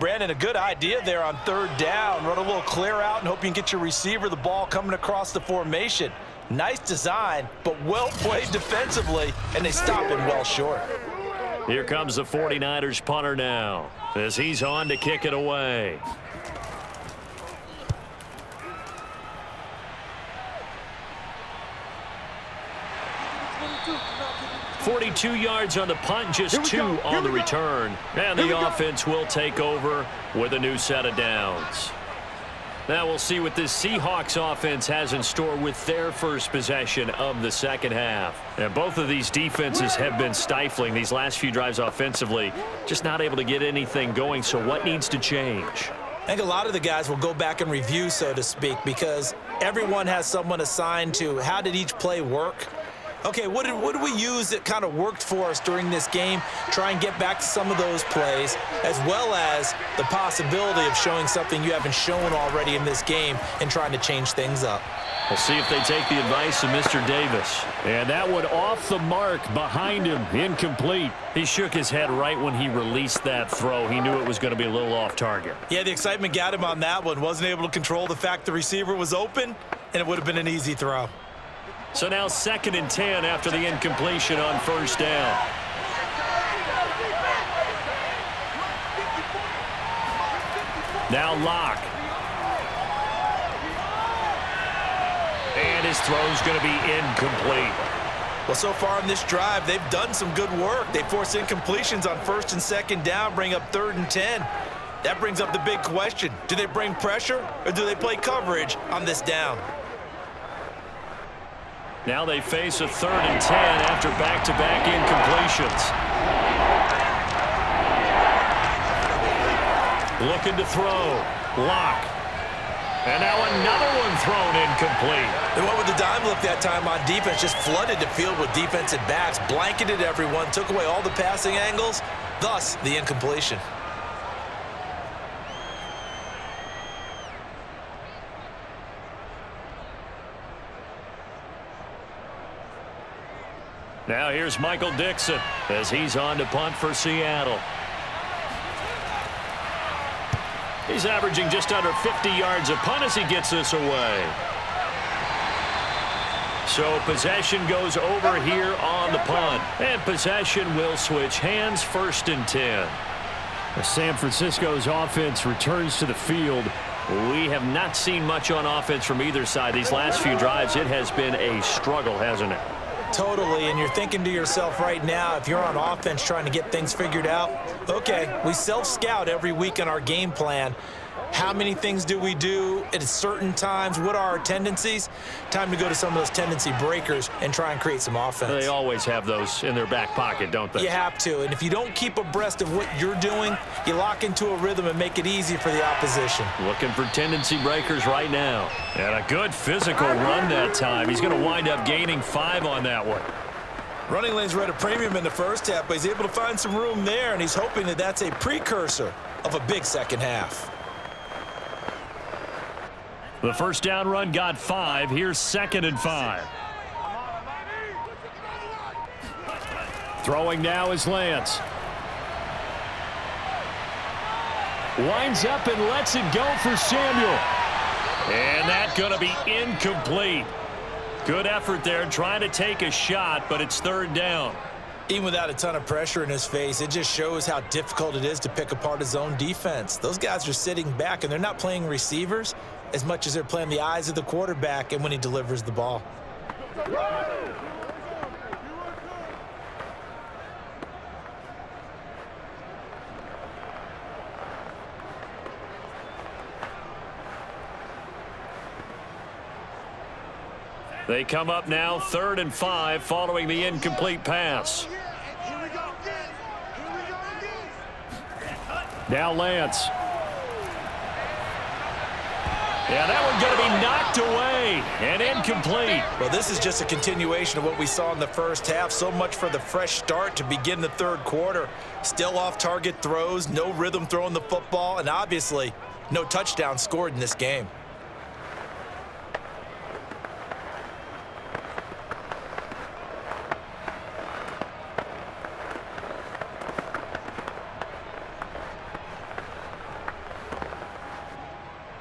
Brandon, a good idea there on third down. Run a little clear out and hope you can get your receiver the ball coming across the formation. Nice design, but well played defensively, and they stop him well short. Here comes the 49ers punter now as he's on to kick it away. 42 yards on the punt, just 2 on the return. And the offense will take over with a new set of downs. Now we'll see what this Seahawks offense has in store with their first possession of the second half. And both of these defenses have been stifling these last few drives offensively. Just not able to get anything going, so what needs to change? I think a lot of the guys will go back and review, so to speak, because everyone has someone assigned to how did each play work. Okay, what did we use that kind of worked for us during this game? Try and get back to some of those plays, as well as the possibility of showing something you haven't shown already in this game and trying to change things up. We'll see if they take the advice of Mr. Davis. And that one off the mark behind him, incomplete. He shook his head right when he released that throw. He knew it was going to be a little off target. Yeah, the excitement got him on that one. Wasn't able to control the fact the receiver was open, and it would have been an easy throw. So now 2nd and 10 after the incompletion on first down. Now Locke. And his throw's going to be incomplete. Well, so far on this drive, they've done some good work. They force incompletions on 1st and 2nd down, bring up 3rd and 10. That brings up the big question. Do they bring pressure or do they play coverage on this down? Now they face a 3rd and 10 after back-to-back incompletions. Looking to throw. Locke. And now another one thrown incomplete. They went with the dime look that time on defense, just flooded the field with defensive backs, blanketed everyone, took away all the passing angles, thus the incompletion. Now here's Michael Dixon as he's on to punt for Seattle. He's averaging just under 50 yards a punt as he gets this away. So possession goes over here on the punt. And possession will switch hands, 1st and 10. San Francisco's offense returns to the field. We have not seen much on offense from either side. These last few drives, it has been a struggle, hasn't it? Totally, and you're thinking to yourself right now, if you're on offense trying to get things figured out, okay, we self-scout every week in our game plan. How many things do we do at certain times? What are our tendencies? Time to go to some of those tendency breakers and try and create some offense. They always have those in their back pocket, don't they? You have to, and if you don't keep abreast of what you're doing, you lock into a rhythm and make it easy for the opposition. Looking for tendency breakers right now. And a good physical run that time. He's going to wind up gaining 5 on that one. Running lanes were at a premium in the first half, but he's able to find some room there, and he's hoping that that's a precursor of a big second half. The first down run got 5. Here's 2nd and 5. Throwing now is Lance. Winds up and lets it go for Samuel. And that's going to be incomplete. Good effort there trying to take a shot, but it's 3rd down. Even without a ton of pressure in his face, it just shows how difficult it is to pick apart his own defense. Those guys are sitting back, and they're not playing receivers as much as they're playing the eyes of the quarterback and when he delivers the ball. They come up now 3rd and 5 following the incomplete pass. Now Lance. Yeah, that one's going to be knocked away and incomplete. Well, this is just a continuation of what we saw in the first half. So much for the fresh start to begin the 3rd quarter. Still off-target throws, no rhythm throwing the football, and obviously no touchdown scored in this game.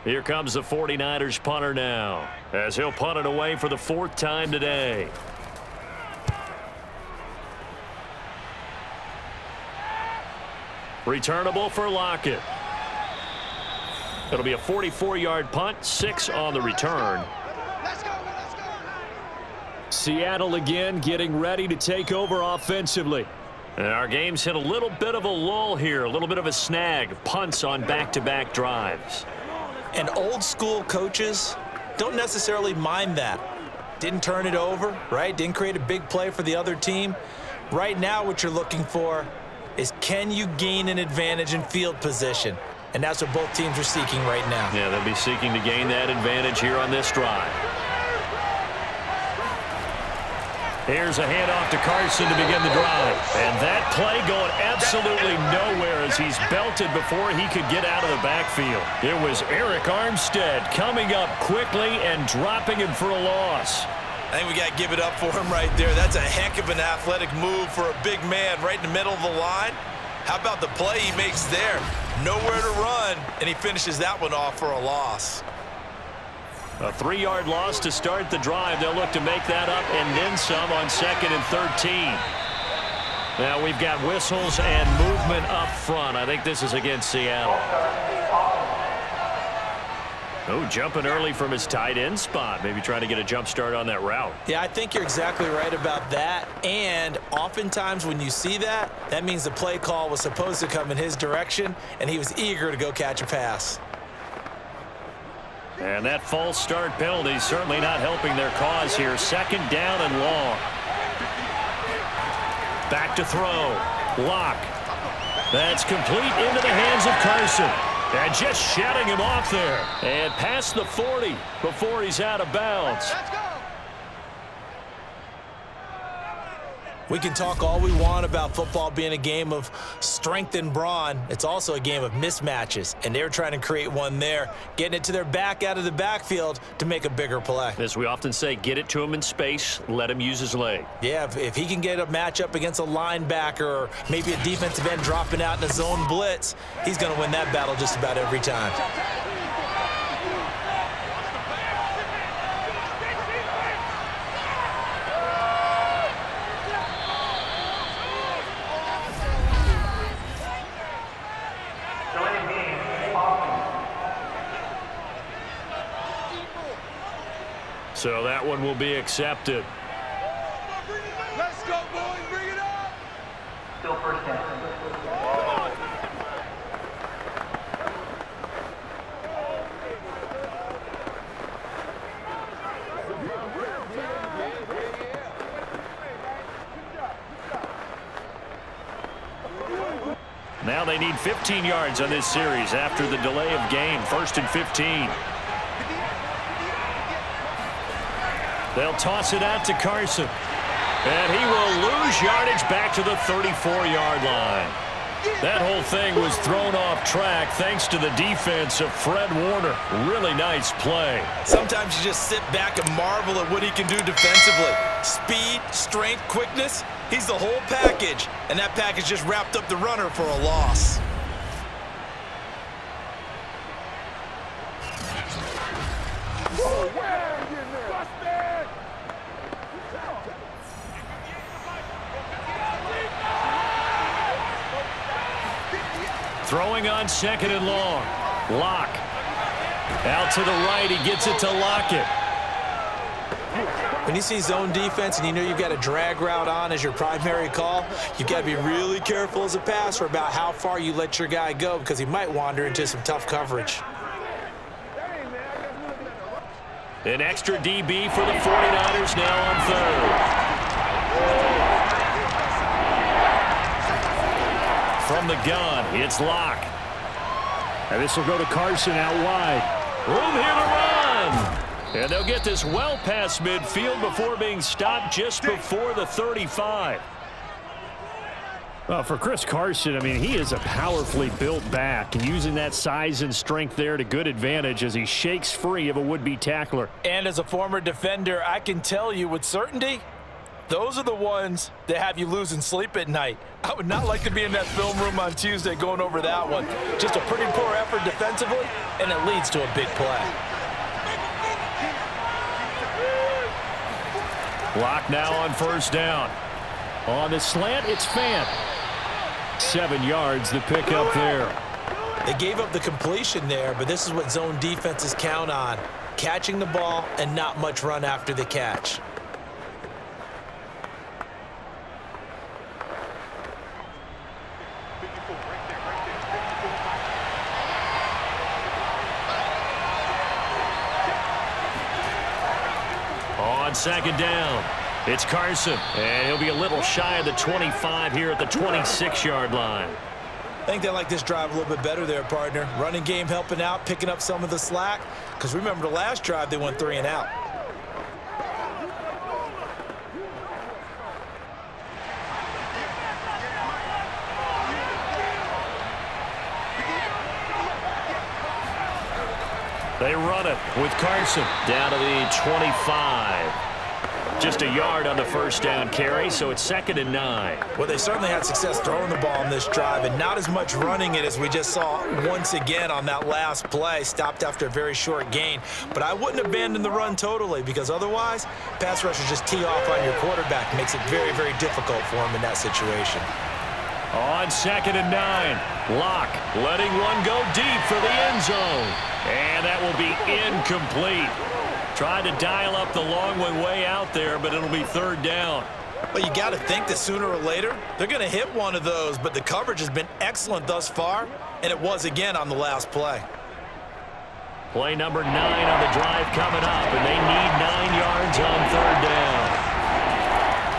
Here comes the 49ers punter now, as he'll punt it away for the 4th time today. Returnable for Lockett. It'll be a 44-yard punt, 6 on the return. Seattle again getting ready to take over offensively. And our game's hit a little bit of a lull here, a little bit of a snag. Punts on back-to-back drives. And old school coaches don't necessarily mind that. Didn't turn it over, right? Didn't create a big play for the other team. Right now what you're looking for is, can you gain an advantage in field position? And that's what both teams are seeking right now. Yeah, they'll be seeking to gain that advantage here on this drive. Here's a handoff to Carson to begin the drive. And that play going absolutely nowhere as he's belted before he could get out of the backfield. It was Eric Armstead coming up quickly and dropping him for a loss. I think we got to give it up for him right there. That's a heck of an athletic move for a big man right in the middle of the line. How about the play he makes there? Nowhere to run, and he finishes that one off for a loss. A 3-yard loss to start the drive. They'll look to make that up and then some on 2nd and 13. Now we've got whistles and movement up front. I think this is against Seattle. Oh, jumping early from his tight end spot. Maybe trying to get a jump start on that route. Yeah, I think you're exactly right about that. And oftentimes when you see that, that means the play call was supposed to come in his direction, and he was eager to go catch a pass. And that false start penalty is certainly not helping their cause here. 2nd down and long. Back to throw. Lock. That's complete into the hands of Carson. And just shutting him off there. And past the 40 before he's out of bounds. We can talk all we want about football being a game of strength and brawn. It's also a game of mismatches, and they're trying to create one there, getting it to their back out of the backfield to make a bigger play. As we often say, get it to him in space, let him use his leg. Yeah, if he can get a matchup against a linebacker or maybe a defensive end dropping out in a zone blitz, he's going to win that battle just about every time. So that one will be accepted. Let's go, boys. Bring it up. Still first down. Now they need 15 yards on this series after the delay of game. 1st and 15. They'll toss it out to Carson. And he will lose yardage back to the 34-yard line. That whole thing was thrown off track thanks to the defense of Fred Warner. Really nice play. Sometimes you just sit back and marvel at what he can do defensively. Speed, strength, quickness. He's the whole package. And that package just wrapped up the runner for a loss. Throwing on 2nd and long. Lock. Out to the right. He gets it to Lockett. When you see zone defense and you know you've got a drag route on as your primary call, you've got to be really careful as a passer about how far you let your guy go because he might wander into some tough coverage. An extra DB for the 49ers now on 3rd. From the gun, it's Locke. And this will go to Carson out wide. Room here to run. And they'll get this well past midfield before being stopped just before the 35. Well, for Chris Carson, I mean, he is a powerfully built back, and using that size and strength there to good advantage as he shakes free of a would-be tackler. And as a former defender, I can tell you with certainty, those are the ones that have you losing sleep at night. I would not like to be in that film room on Tuesday going over that one. Just a pretty poor effort defensively, and it leads to a big play. Lock now on 1st down. On the slant, it's Fant. 7 yards, the pickup there. They gave up the completion there, but this is what zone defenses count on. Catching the ball and not much run after the catch. On 2nd down, it's Carson. And he'll be a little shy of the 25 here at the 26-yard line. I think they like this drive a little bit better there, partner. Running game helping out, picking up some of the slack. Because remember the last drive, they went 3 and out. They run it with Carson down to the 25. Just a yard on the 1st down carry, so it's 2nd and 9. Well, they certainly had success throwing the ball on this drive and not as much running it as we just saw once again on that last play. Stopped after a very short gain. But I wouldn't abandon the run totally because otherwise, pass rushers just tee off on your quarterback. Makes it very, very difficult for him in that situation. On 2nd and 9, Locke letting one go deep for the end zone. And that will be incomplete. Tried to dial up the long one way out there, but it'll be 3rd down. Well, you got to think that sooner or later, they're going to hit one of those, but the coverage has been excellent thus far, and it was again on the last play. Play number 9 on the drive coming up, and they need 9 yards on 3rd down.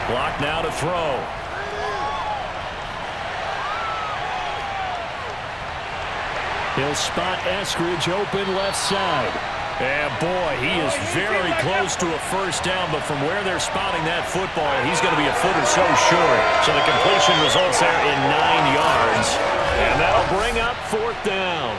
Clock now to throw. He'll spot Eskridge open left side. And boy, he is very close to a first down, but from where they're spotting that football, he's going to be a foot or so short. So the completion results there in 9 yards, and that'll bring up 4th down.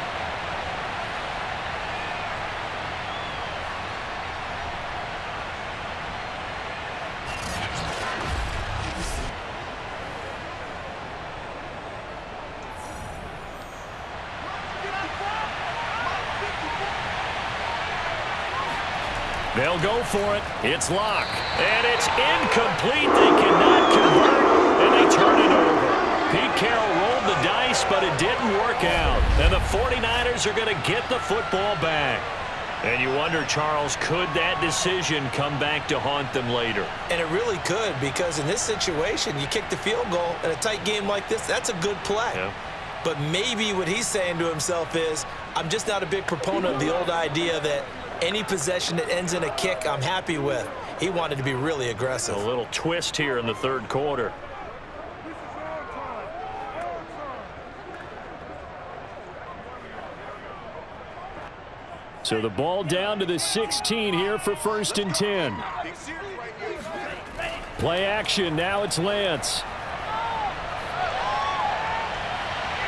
They'll go for it. It's Locke. And it's incomplete. They cannot convert, and they turn it over. Pete Carroll rolled the dice, but it didn't work out. And the 49ers are going to get the football back. And you wonder, Charles, could that decision come back to haunt them later? And it really could, because in this situation, you kick the field goal in a tight game like this, that's a good play. Yeah. But maybe what he's saying to himself is, I'm just not a big proponent of the old idea that any possession that ends in a kick, I'm happy with. He wanted to be really aggressive. A little twist here in the 3rd quarter. So the ball down to the 16 here for 1st and 10. Play action. Now it's Lance.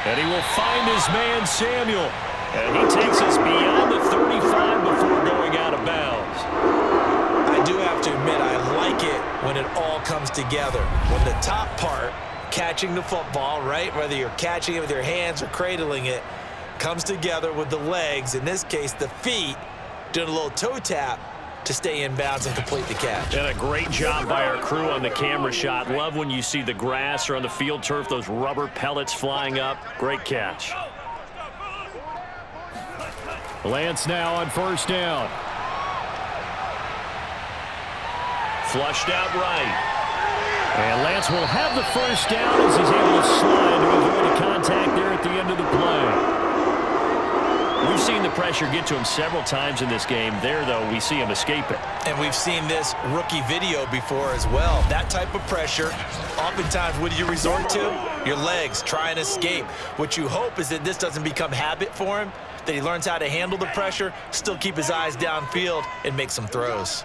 And he will find his man, Samuel. And he takes us beyond the 35 before going out of bounds. I do have to admit, I like it when it all comes together. When the top part, catching the football, right, whether you're catching it with your hands or cradling it, comes together with the legs, in this case the feet, doing a little toe tap to stay in bounds and complete the catch. And a great job by our crew on the camera shot. Love when you see the grass or on the field turf, those rubber pellets flying up. Great catch. Lance now on 1st down. Flushed out right. And Lance will have the first down as he's able to slide to avoid the contact there at the end of the play. We've seen the pressure get to him several times in this game. There, though, we see him escape it. And we've seen this rookie video before as well. That type of pressure, oftentimes, what do you resort to? Your legs, try and escape. What you hope is that this doesn't become habit for him, that he learns how to handle the pressure, still keep his eyes downfield, and make some throws.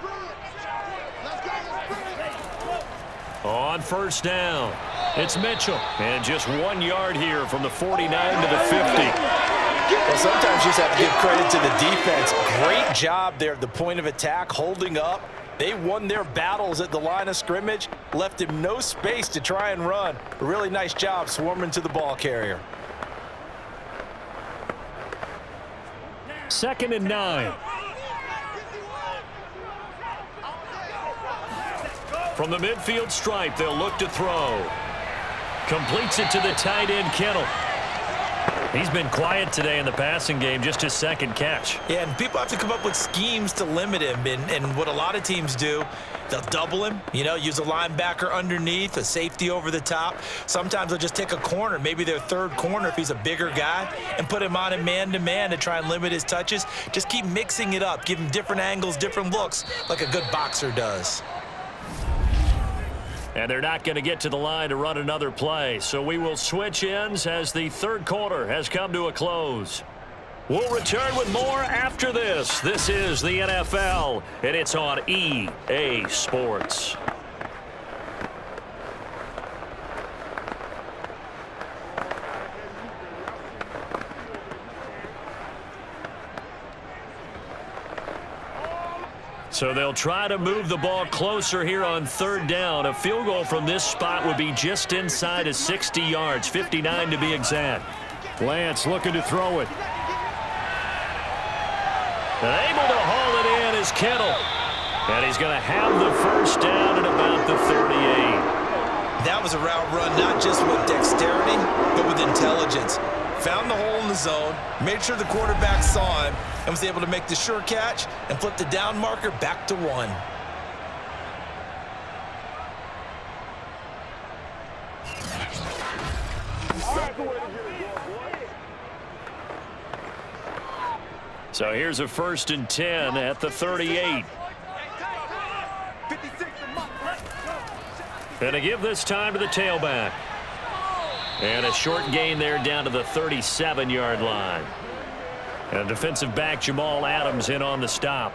On 1st down, it's Mitchell. And just 1 yard here from the 49 to the 50. Well, sometimes you just have to give credit to the defense. Great job there at the point of attack, holding up. They won their battles at the line of scrimmage, left him no space to try and run. A really nice job swarming to the ball carrier. 2nd and 9. From the midfield stripe, they'll look to throw. Completes it to the tight end, Kittle. He's been quiet today in the passing game, just his 2nd catch. Yeah, and people have to come up with schemes to limit him. And what a lot of teams do, they'll double him, use a linebacker underneath, a safety over the top. Sometimes they'll just take a corner, maybe their 3rd corner if he's a bigger guy, and put him on a man-to-man to try and limit his touches. Just keep mixing it up, give him different angles, different looks, like a good boxer does. And they're not going to get to the line to run another play. So we will switch ends as the 3rd quarter has come to a close. We'll return with more after this. This is the NFL, and it's on EA Sports. So they'll try to move the ball closer here on 3rd down. A field goal from this spot would be just inside of 60 yards, 59 to be exact. Lance looking to throw it. And able to haul it in is Kittle. And he's going to have the first down at about the 38. That was a route run not just with dexterity, but with intelligence. Found the hole in the zone, made sure the quarterback saw him, and was able to make the sure catch and flip the down marker back to 1. So here's a 1st and 10 at the 38. And to give this time to the tailback. And a short gain there down to the 37-yard line. And defensive back Jamal Adams in on the stop.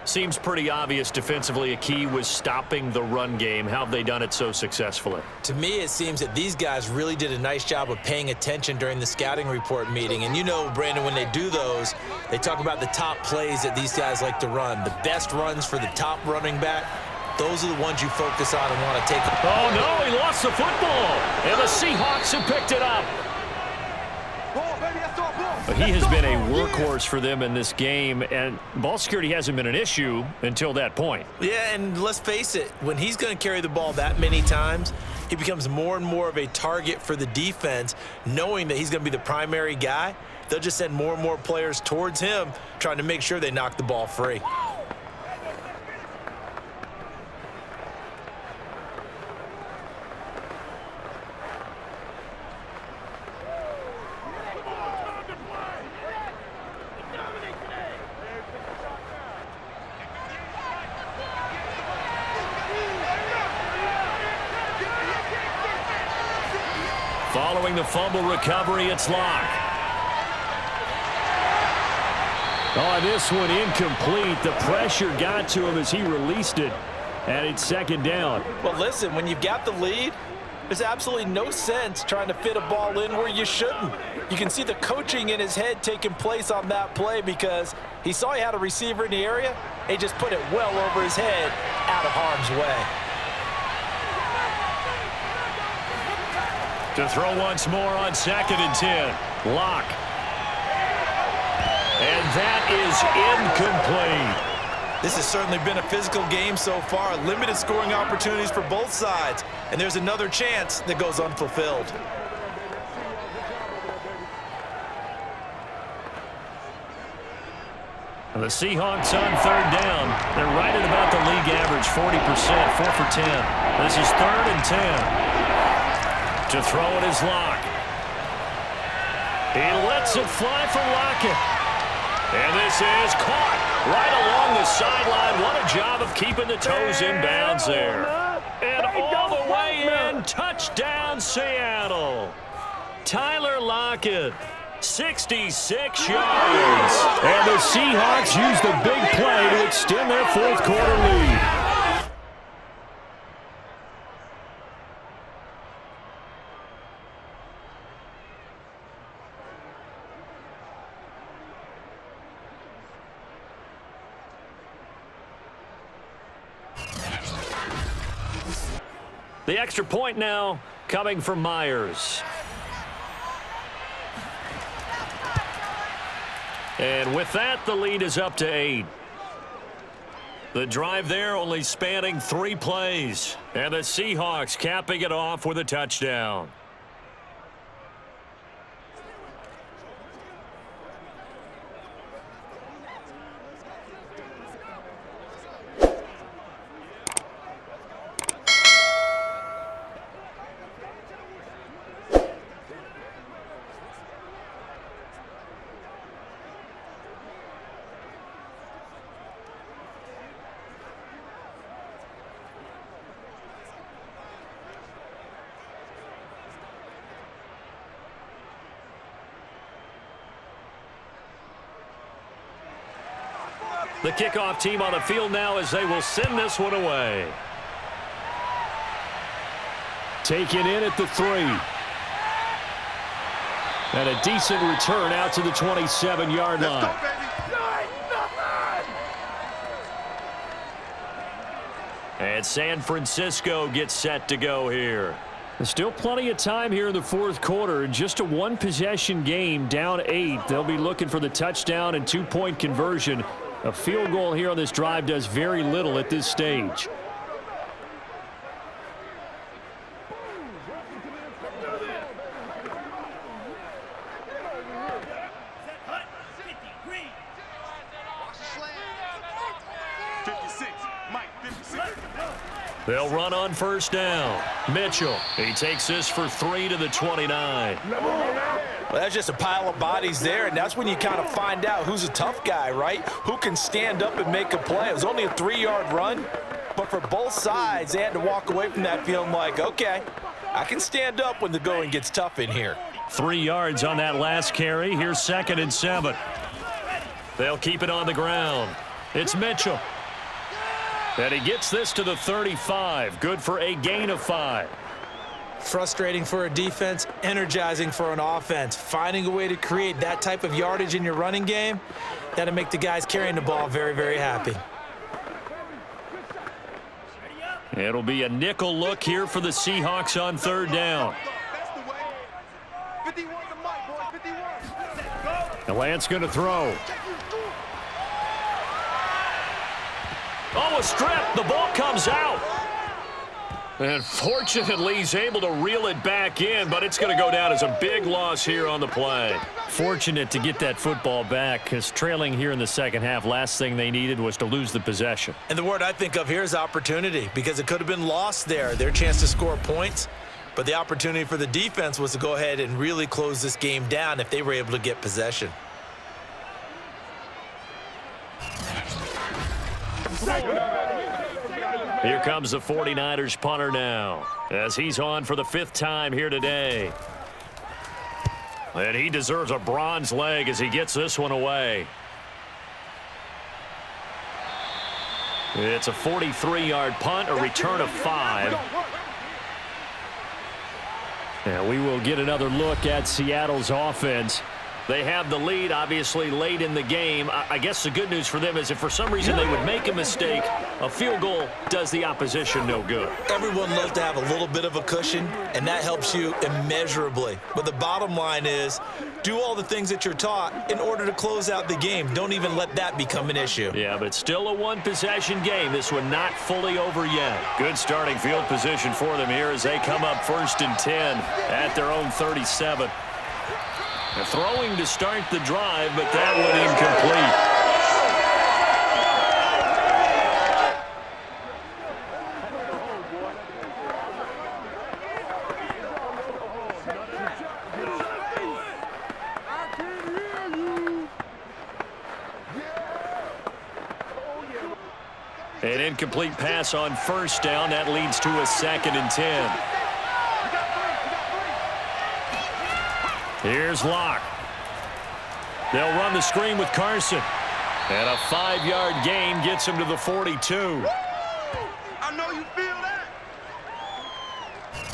Seems pretty obvious defensively a key was stopping the run game. How have they done it so successfully? To me, it seems that these guys really did a nice job of paying attention during the scouting report meeting. And you know, Brandon, when they do those, they talk about the top plays that these guys like to run. The best runs for the top running back, those are the ones you focus on and want to take. Oh, no, he lost the football. And the Seahawks have picked it up. But he has been a workhorse for them in this game, and ball security hasn't been an issue until that point. Yeah, and let's face it, when he's going to carry the ball that many times, he becomes more and more of a target for the defense, knowing that he's going to be the primary guy. They'll just send more and more players towards him, trying to make sure they knock the ball free. Following the fumble recovery, it's Locke. Oh, this one incomplete. The pressure got to him as he released it, and it's second down. Well, listen, when you've got the lead, there's absolutely no sense trying to fit a ball in where you shouldn't. You can see the coaching in his head taking place on that play because he saw he had a receiver in the area, and he just put it well over his head out of harm's way. To throw once more on 2nd and 10. Locke. And that is incomplete. This has certainly been a physical game so far. Limited scoring opportunities for both sides. And there's another chance that goes unfulfilled. And the Seahawks on 3rd down. They're right at about the league average, 40%, 4 for 10. This is 3rd and 10. To throw it is Locke. He lets it fly for Lockett. And this is caught right along the sideline. What a job of keeping the toes in bounds there. And all the way in, touchdown Seattle. Tyler Lockett, 66 yards. And the Seahawks use the big play to extend their 4th quarter lead. The extra point now coming from Myers. And with that, the lead is up to 8. The drive there only spanning 3 plays. And the Seahawks capping it off with a touchdown. The kickoff team on the field now as they will send this one away. Taken in at the 3. And a decent return out to the 27-yard line. And San Francisco gets set to go here. There's still plenty of time here in the 4th quarter. Just a 1-possession game, down 8. They'll be looking for the touchdown and 2-point conversion. A field goal here on this drive does very little at this stage. They'll run on 1st down. Mitchell, he takes this for 3 to the 29. Well, that's just a pile of bodies there, and that's when you kind of find out who's a tough guy, right? Who can stand up and make a play. It was only a 3-yard run, but for both sides, they had to walk away from that feeling like, okay, I can stand up when the going gets tough in here. 3 yards on that last carry. Here's 2nd and 7. They'll keep it on the ground. It's Mitchell. And he gets this to the 35. Good for a gain of 5. Frustrating for a defense, energizing for an offense. Finding a way to create that type of yardage in your running game, that'll make the guys carrying the ball very, very happy. It'll be a nickel look here for the Seahawks on 3rd down. The Lance going to throw. Oh, a strip. The ball comes out. And fortunately, he's able to reel it back in, but it's going to go down as a big loss here on the play. Fortunate to get that football back, because trailing here in the second half, last thing they needed was to lose the possession. And the word I think of here is opportunity, because it could have been lost there. Their chance to score points, but the opportunity for the defense was to go ahead and really close this game down if they were able to get possession. Here comes the 49ers punter now, as he's on for the 5th time here today. And he deserves a bronze leg as he gets this one away. It's a 43-yard punt, a return of 5. And we will get another look at Seattle's offense. They have the lead, obviously, late in the game. I guess the good news for them is if for some reason they would make a mistake, a field goal does the opposition no good. Everyone loves to have a little bit of a cushion, and that helps you immeasurably. But the bottom line is, do all the things that you're taught in order to close out the game. Don't even let that become an issue. Yeah, but still a one-possession game. This one not fully over yet. Good starting field position for them here as they come up 1st and 10 at their own 37. They're throwing to start the drive, but that one incomplete. An incomplete pass on 1st down. That leads to a 2nd and 10. Here's Locke. They'll run the screen with Carson. And a 5-yard gain gets him to the 42. I know you feel that.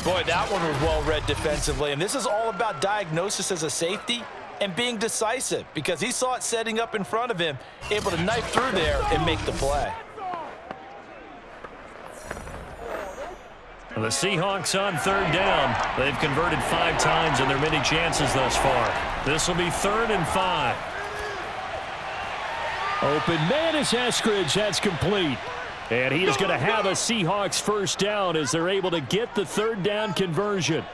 Boy, that one was well read defensively. And this is all about diagnosis as a safety and being decisive, because he saw it setting up in front of him, able to knife through there and make the play. The Seahawks on 3rd down. They've converted 5 times in their many chances thus far. This will be 3rd and 5. Open man is Eskridge. That's complete. And he is going to have a Seahawks 1st down as they're able to get the 3rd down conversion.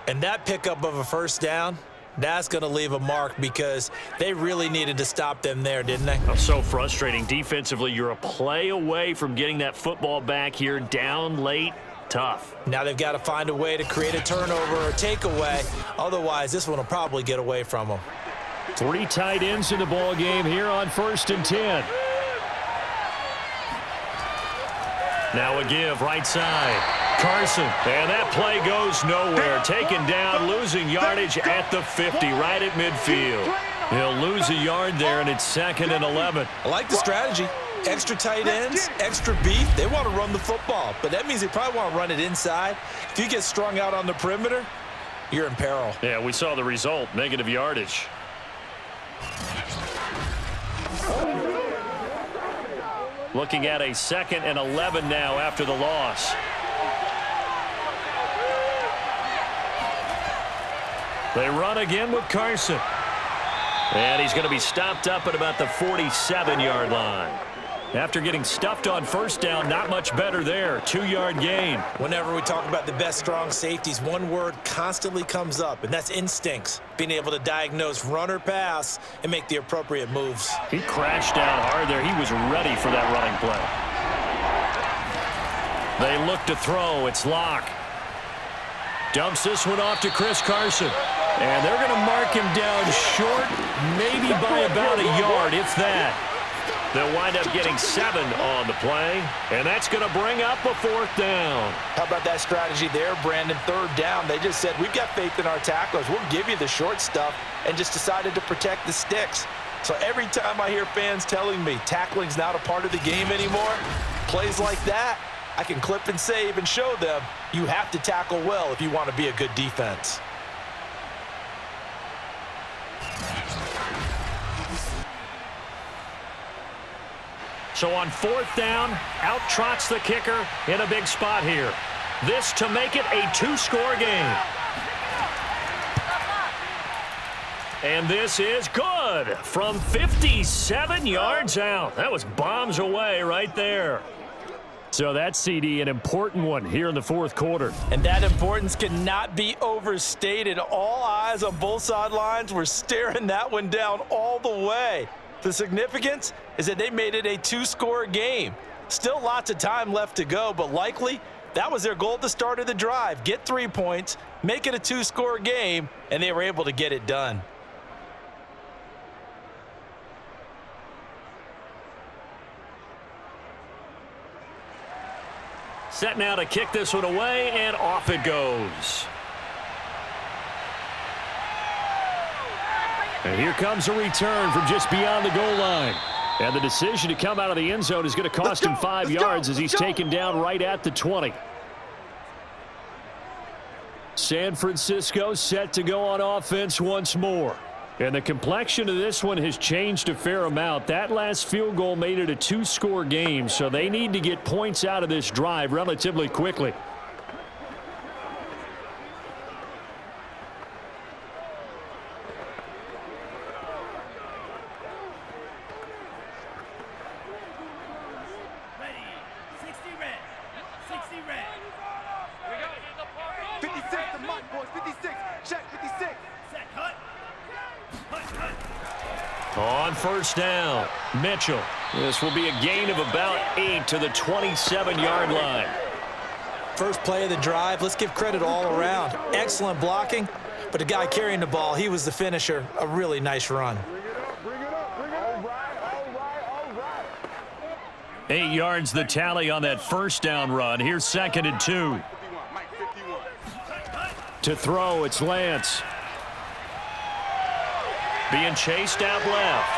And that pickup of a 1st down, that's going to leave a mark, because they really needed to stop them there, didn't they? Oh, so frustrating. Defensively, you're a play away from getting that football back here, down late. Tough. Now they've got to find a way to create a turnover or takeaway. Otherwise, this one will probably get away from them. 3 tight ends in the ball game here on 1st and 10. Now a give right side. Carson. And that play goes nowhere. Taken down, losing yardage at the 50, right at midfield. He'll lose a yard there, and it's 2nd and 11. I like the strategy. Extra tight ends, extra beef. They want to run the football, but that means they probably want to run it inside. If you get strung out on the perimeter, you're in peril. Yeah, we saw the result, negative yardage. Looking at a 2nd and 11 now after the loss. They run again with Carson. And he's going to be stopped up at about the 47-yard line. After getting stuffed on 1st down, not much better there. 2-yard gain. Whenever we talk about the best strong safeties, one word constantly comes up, and that's instincts. Being able to diagnose run or pass and make the appropriate moves. He crashed down hard there. He was ready for that running play. They look to throw. It's Locke. Dumps this one off to Chris Carson. And they're going to mark him down short, maybe by about a yard, if that. They'll wind up getting 7 on the play, and that's going to bring up a 4th down. How about that strategy there, Brandon? 3rd down. They just said, we've got faith in our tacklers. We'll give you the short stuff, and just decided to protect the sticks. So every time I hear fans telling me tackling's not a part of the game anymore, plays like that, I can clip and save and show them you have to tackle well if you want to be a good defense. So on 4th down, out trots the kicker in a big spot here. This to make it a 2-score game. And this is good from 57 yards out. That was bombs away right there. So that CD, an important one here in the 4th quarter. And that importance cannot be overstated. All eyes on both sidelines were staring that one down all the way. The significance is that they made it a 2-score game. Still lots of time left to go, but likely that was their goal at the start of the drive. Get 3 points, make it a 2-score game, and they were able to get it done. Set now to kick this one away, and off it goes. And here comes a return from just beyond the goal line. And the decision to come out of the end zone is going to cost him 5 yards as he's taken down right at the 20. San Francisco set to go on offense once more. And the complexion of this one has changed a fair amount. That last field goal made it a 2-score game, so they need to get points out of this drive relatively quickly. On 1st down, Mitchell. This will be a gain of about 8 to the 27-yard line. First play of the drive, let's give credit all around. Excellent blocking, but the guy carrying the ball, he was the finisher. A really nice run. 8 yards the tally on that 1st down run. Here's 2nd and 2. To throw, it's Lance. Being chased out left.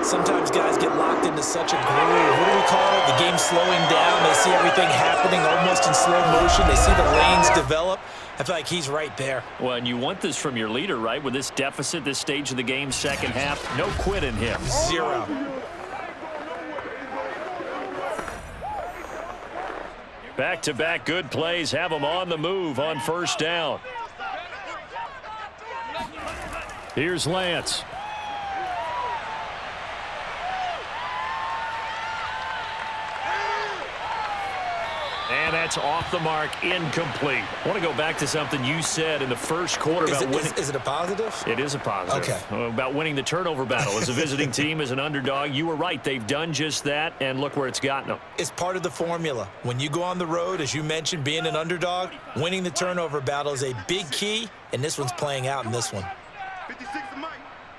Sometimes guys get locked into such a groove. What do we call it? The game's slowing down. They see everything happening almost in slow motion. They see the lanes develop. I feel like he's right there. Well, and you want this from your leader, right? With this deficit, this stage of the game, 2nd half, no quit in him. 0. Back-to-back good plays have them on the move on 1st down. Here's Lance. And that's off the mark, incomplete. I want to go back to something you said in the 1st quarter about winning. Is it a positive? It is a positive. Okay. About winning the turnover battle as a visiting team, as an underdog. You were right. They've done just that, and look where it's gotten them. It's part of the formula. When you go on the road, as you mentioned, being an underdog, winning the turnover battle is a big key, and this one's playing out in this one. 56 is Mike.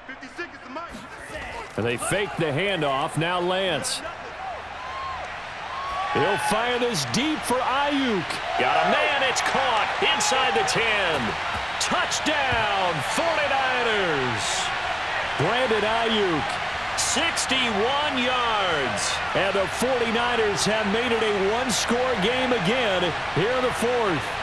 56 is the Mike. And they fake the handoff. Now Lance. He'll fire this deep for Ayuk. Got a man. It's caught inside the 10. Touchdown, 49ers. Brandon Ayuk, 61 yards. And the 49ers have made it a 1-score game again here in the 4th.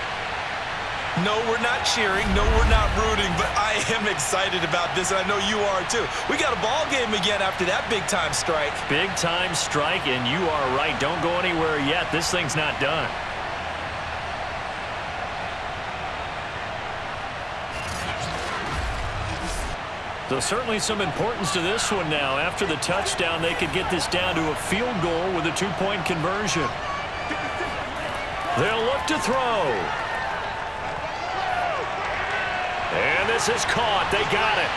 No, we're not cheering. No, we're not rooting, but I am excited about this, and I know you are too. We got a ball game again after that big-time strike. Big-time strike, and you are right. Don't go anywhere yet. This thing's not done. So certainly some importance to this one now. After the touchdown, they could get this down to a field goal with a 2-point conversion. They'll look to throw. And this is caught. They got it.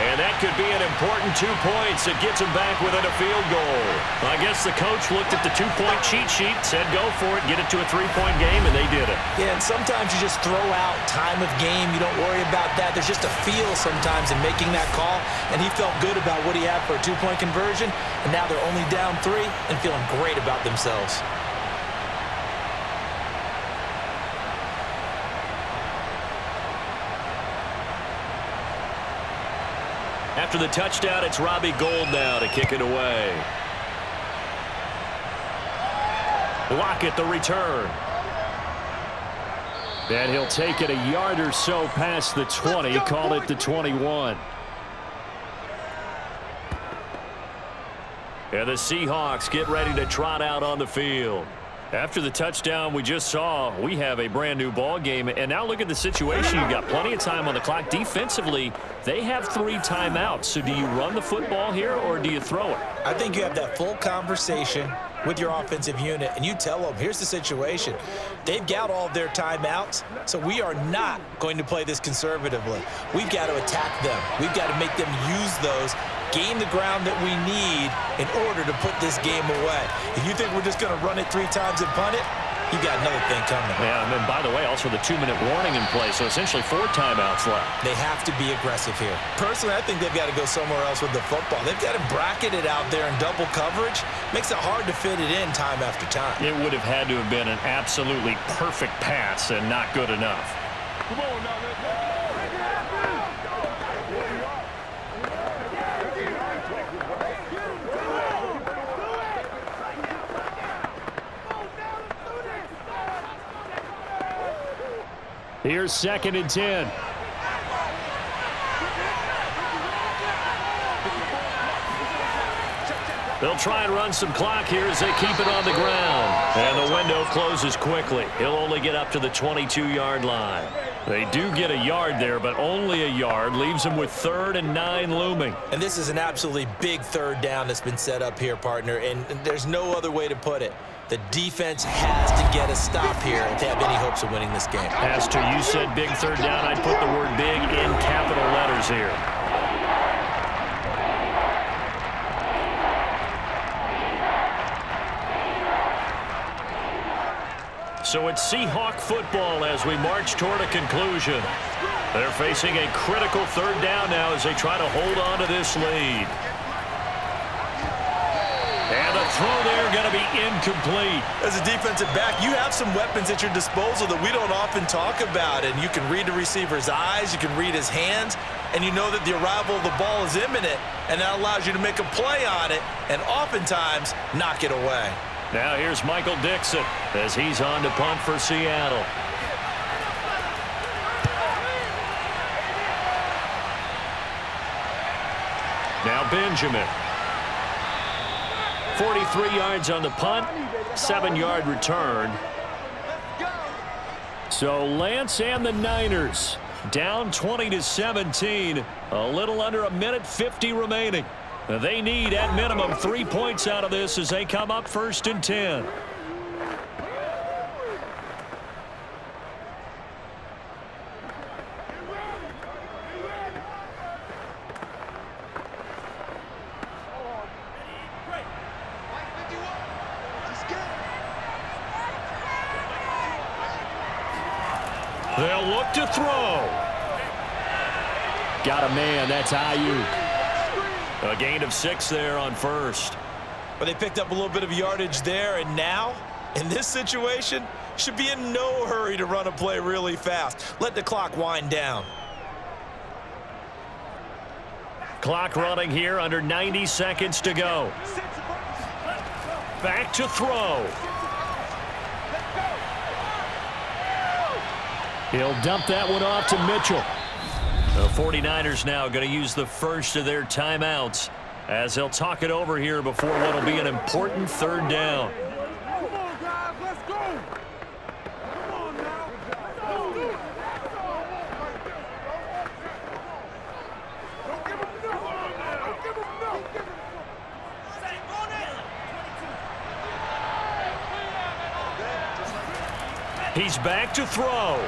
And that That could be an important 2 points. It gets them back within a field goal. I guess the coach looked at the 2-point cheat sheet, said go for it, get it to a 3-point game, and they did it. Yeah, and sometimes you just throw out time of game. You don't worry about that. There's just a feel sometimes in making that call, and he felt good about what he had for a 2-point conversion, and now they're only down 3 and feeling great about themselves. After the touchdown, it's Robbie Gould now to kick it away. Lockett the return. And he'll take it a yard or so past the 20, call it the 21. And the Seahawks get ready to trot out on the field. After the touchdown we just saw, we have a brand new ball game. And now look at the situation. You've got plenty of time on the clock. Defensively, they have 3 timeouts. So do you run the football here or do you throw it? I think you have that full conversation with your offensive unit, and you tell them, here's the situation. They've got all of their timeouts, so we are not going to play this conservatively. We've got to attack them. We've got to make them use those, gain the ground that we need in order to put this game away. If you think we're just going to run it 3 times and punt it, you got another thing coming. Yeah, and then, by the way, also the 2-minute warning in play, so essentially 4 timeouts left. They have to be aggressive here. Personally, I think they've got to go somewhere else with the football. They've got to bracket it out there in double coverage. Makes it hard to fit it in time after time. It would have had to have been an absolutely perfect pass and not good enough. Come on now, let's go. Here's 2nd and 10. They'll try and run some clock here as they keep it on the ground. And the window closes quickly. He'll only get up to the 22-yard line. They do get a yard there, but only a yard. Leaves them with 3rd and 9 looming. And this is an absolutely big 3rd down that's been set up here, partner, and there's no other way to put it. The defense has to get a stop here to have any hopes of winning this game. Has to. You said big 3rd down. I'd put the word big in capital letters here. So it's Seahawk football as we march toward a conclusion. They're facing a critical 3rd down now as they try to hold on to this lead. And the throw there going to be incomplete. As a defensive back, you have some weapons at your disposal that we don't often talk about. And you can read the receiver's eyes, you can read his hands, and you know that the arrival of the ball is imminent, and that allows you to make a play on it and oftentimes knock it away. Now here's Michael Dixon as he's on to punt for Seattle. Now Benjamin. 43 yards on the punt, 7-yard return. So Lance and the Niners down 20-17, a little under a minute 50 remaining. They need at minimum 3 points out of this as they come up 1st and 10. They'll look to throw. Got a man. That's Ayuk. A gain of 6 there on 1st. But they picked up a little bit of yardage there, and now, in this situation, should be in no hurry to run a play really fast. Let the clock wind down. Clock running here, under 90 seconds to go. Back to throw. He'll dump that one off to Mitchell. The 49ers now going to use the first of their timeouts as they'll talk it over here before what will be an important 3rd down. Come on, guys, let's go. Come on now. Don't do it. Don't give him no. Don't give him no. He's back to throw.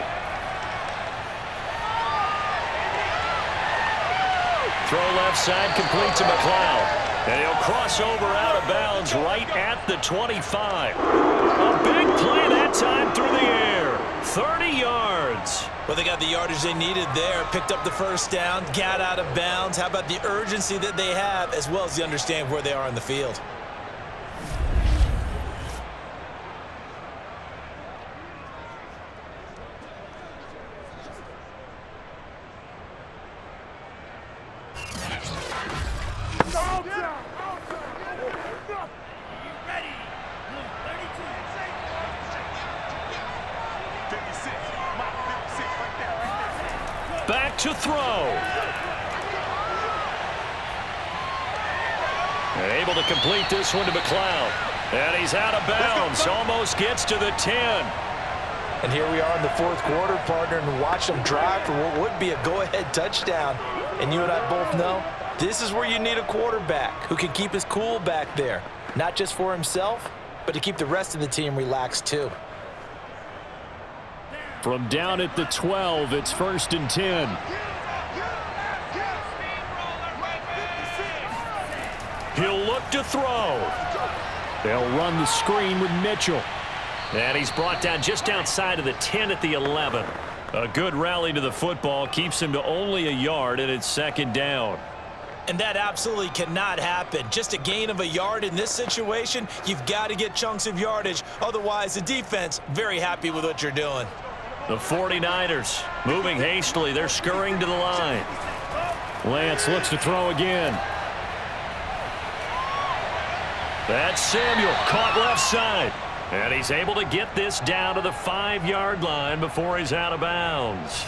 throw left side, complete to McLeod. And he'll cross over out of bounds right at the 25. A big play that time through the air. 30 yards. Well, they got the yardage they needed there. Picked up the first down, got out of bounds. How about the urgency that they have, as well as the understanding where they are on the field? Back to throw. And able to complete this one to McLeod. And he's out of bounds. Almost gets to the 10. And here we are in the fourth quarter, partner, and watch them drive for what would be a go-ahead touchdown. And you and I both know this is where you need a quarterback who can keep his cool back there. Not just for himself, but to keep the rest of the team relaxed too. From down at the 12, it's 1st and 10. He'll look to throw. They'll run the screen with Mitchell. And he's brought down just outside of the 10 at the 11. A good rally to the football keeps him to only a yard, and it's 2nd down. And that absolutely cannot happen. Just a gain of a yard in this situation, you've got to get chunks of yardage. Otherwise, the defense, very happy with what you're doing. The 49ers moving hastily. They're scurrying to the line. Lance looks to throw again. That's Samuel, caught left side. And he's able to get this down to the 5-yard line before he's out of bounds.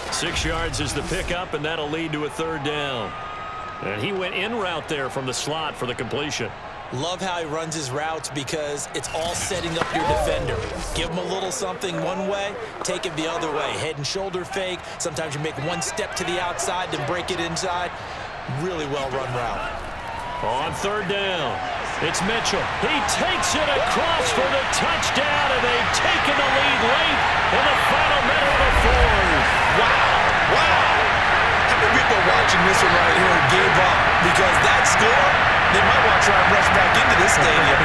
6 yards is the pickup, and that'll lead to a 3rd down. And he went in route there from the slot for the completion. Love how he runs his routes because it's all setting up your defender. Give him a little something one way, take it the other way. Head and shoulder fake. Sometimes you make one step to the outside, then break it inside. Really well-run route. On 3rd down, it's Mitchell. He takes it across for the touchdown, and they've taken the lead late in the final minute of the 4th. Wow, wow. How many people are watching this one right here and gave up? Because that score, they might want to try and rush back into this stadium.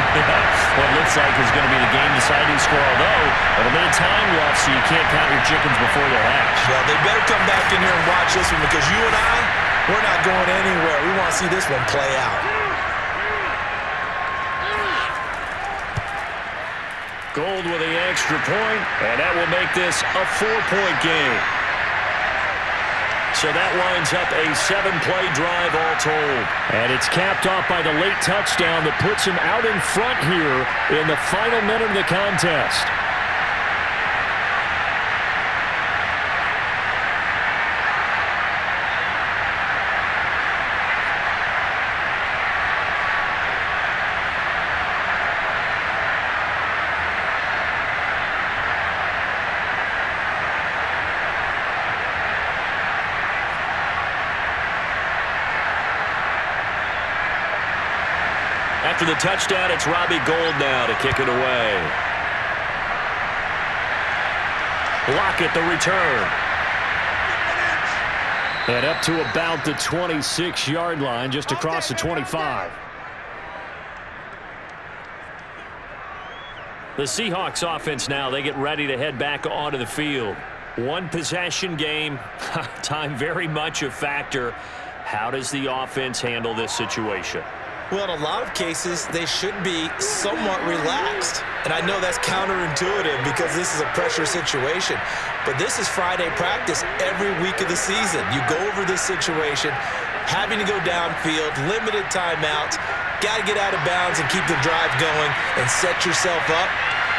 What it looks like is going to be the game-deciding score, although a little bit of time left, so you can't count your chickens before they're hatched. Well, they better come back in here and watch this one because you and I, we're not going anywhere. We want to see this one play out. Gold with the extra point, and that will make this a 4-point game. So that winds up a 7-play drive all told. And it's capped off by the late touchdown that puts him out in front here in the final minute of the contest. After the touchdown, it's Robbie Gould now to kick it away. Lockett the return. And up to about the 26-yard line, just across the 25. The Seahawks offense now, they get ready to head back onto the field. One possession game, time very much a factor. How does the offense handle this situation? Well, in a lot of cases, they should be somewhat relaxed. And I know that's counterintuitive because this is a pressure situation. But this is Friday practice every week of the season. You go over this situation, having to go downfield, limited timeouts, got to get out of bounds and keep the drive going and set yourself up.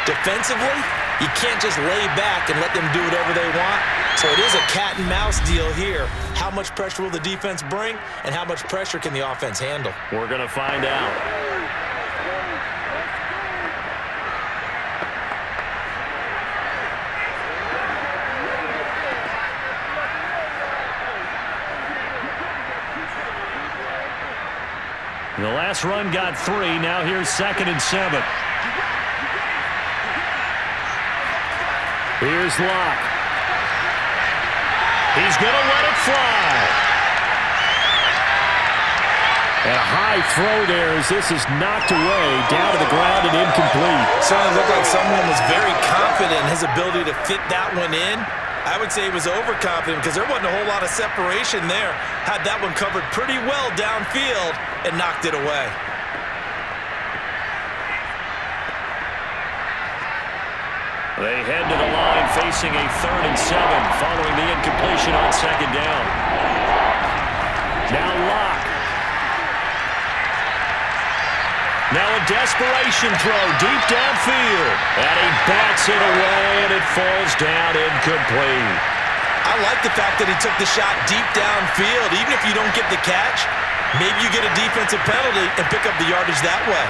Defensively, you can't just lay back and let them do whatever they want. So it is a cat and mouse deal here. How much pressure will the defense bring, and how much pressure can the offense handle? We're going to find out. The last run got 3. Now here's 2nd and 7. Here's Locke. He's going to let it fly. And a high throw there as this is knocked away, down to the ground and incomplete. Certainly looked like someone was very confident in his ability to fit that one in. I would say he was overconfident because there wasn't a whole lot of separation there. Had that one covered pretty well downfield and knocked it away. They head to the line facing a 3rd and 7 following the incompletion on 2nd down. Now Locke. Now a desperation throw deep downfield. And he bats it away, and it falls down incomplete. I like the fact that he took the shot deep downfield. Even if you don't get the catch, maybe you get a defensive penalty and pick up the yardage that way.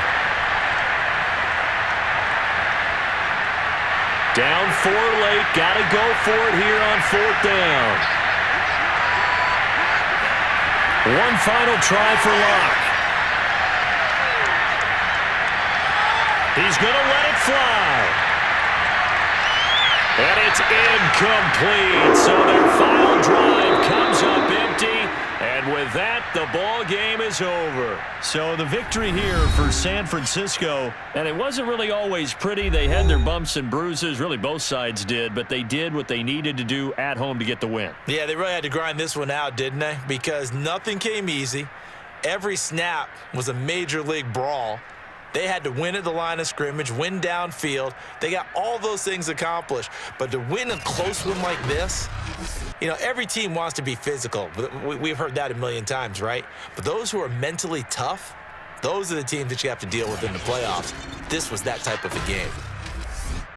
Down 4 late. Got to go for it here on 4th down. One final try for Locke. He's going to let it fly. And it's incomplete. So their final drive comes up empty. And with that, the ball game is over. So the victory here for San Francisco. And it wasn't really always pretty. They had their bumps and bruises. Really, both sides did. But they did what they needed to do at home to get the win. Yeah, they really had to grind this one out, didn't they? Because nothing came easy. Every snap was a major league brawl. They had to win at the line of scrimmage, win downfield. They got all those things accomplished. But to win a close one like this, you know, every team wants to be physical. We've heard that a million times, right? But those who are mentally tough, those are the teams that you have to deal with in the playoffs. This was that type of a game.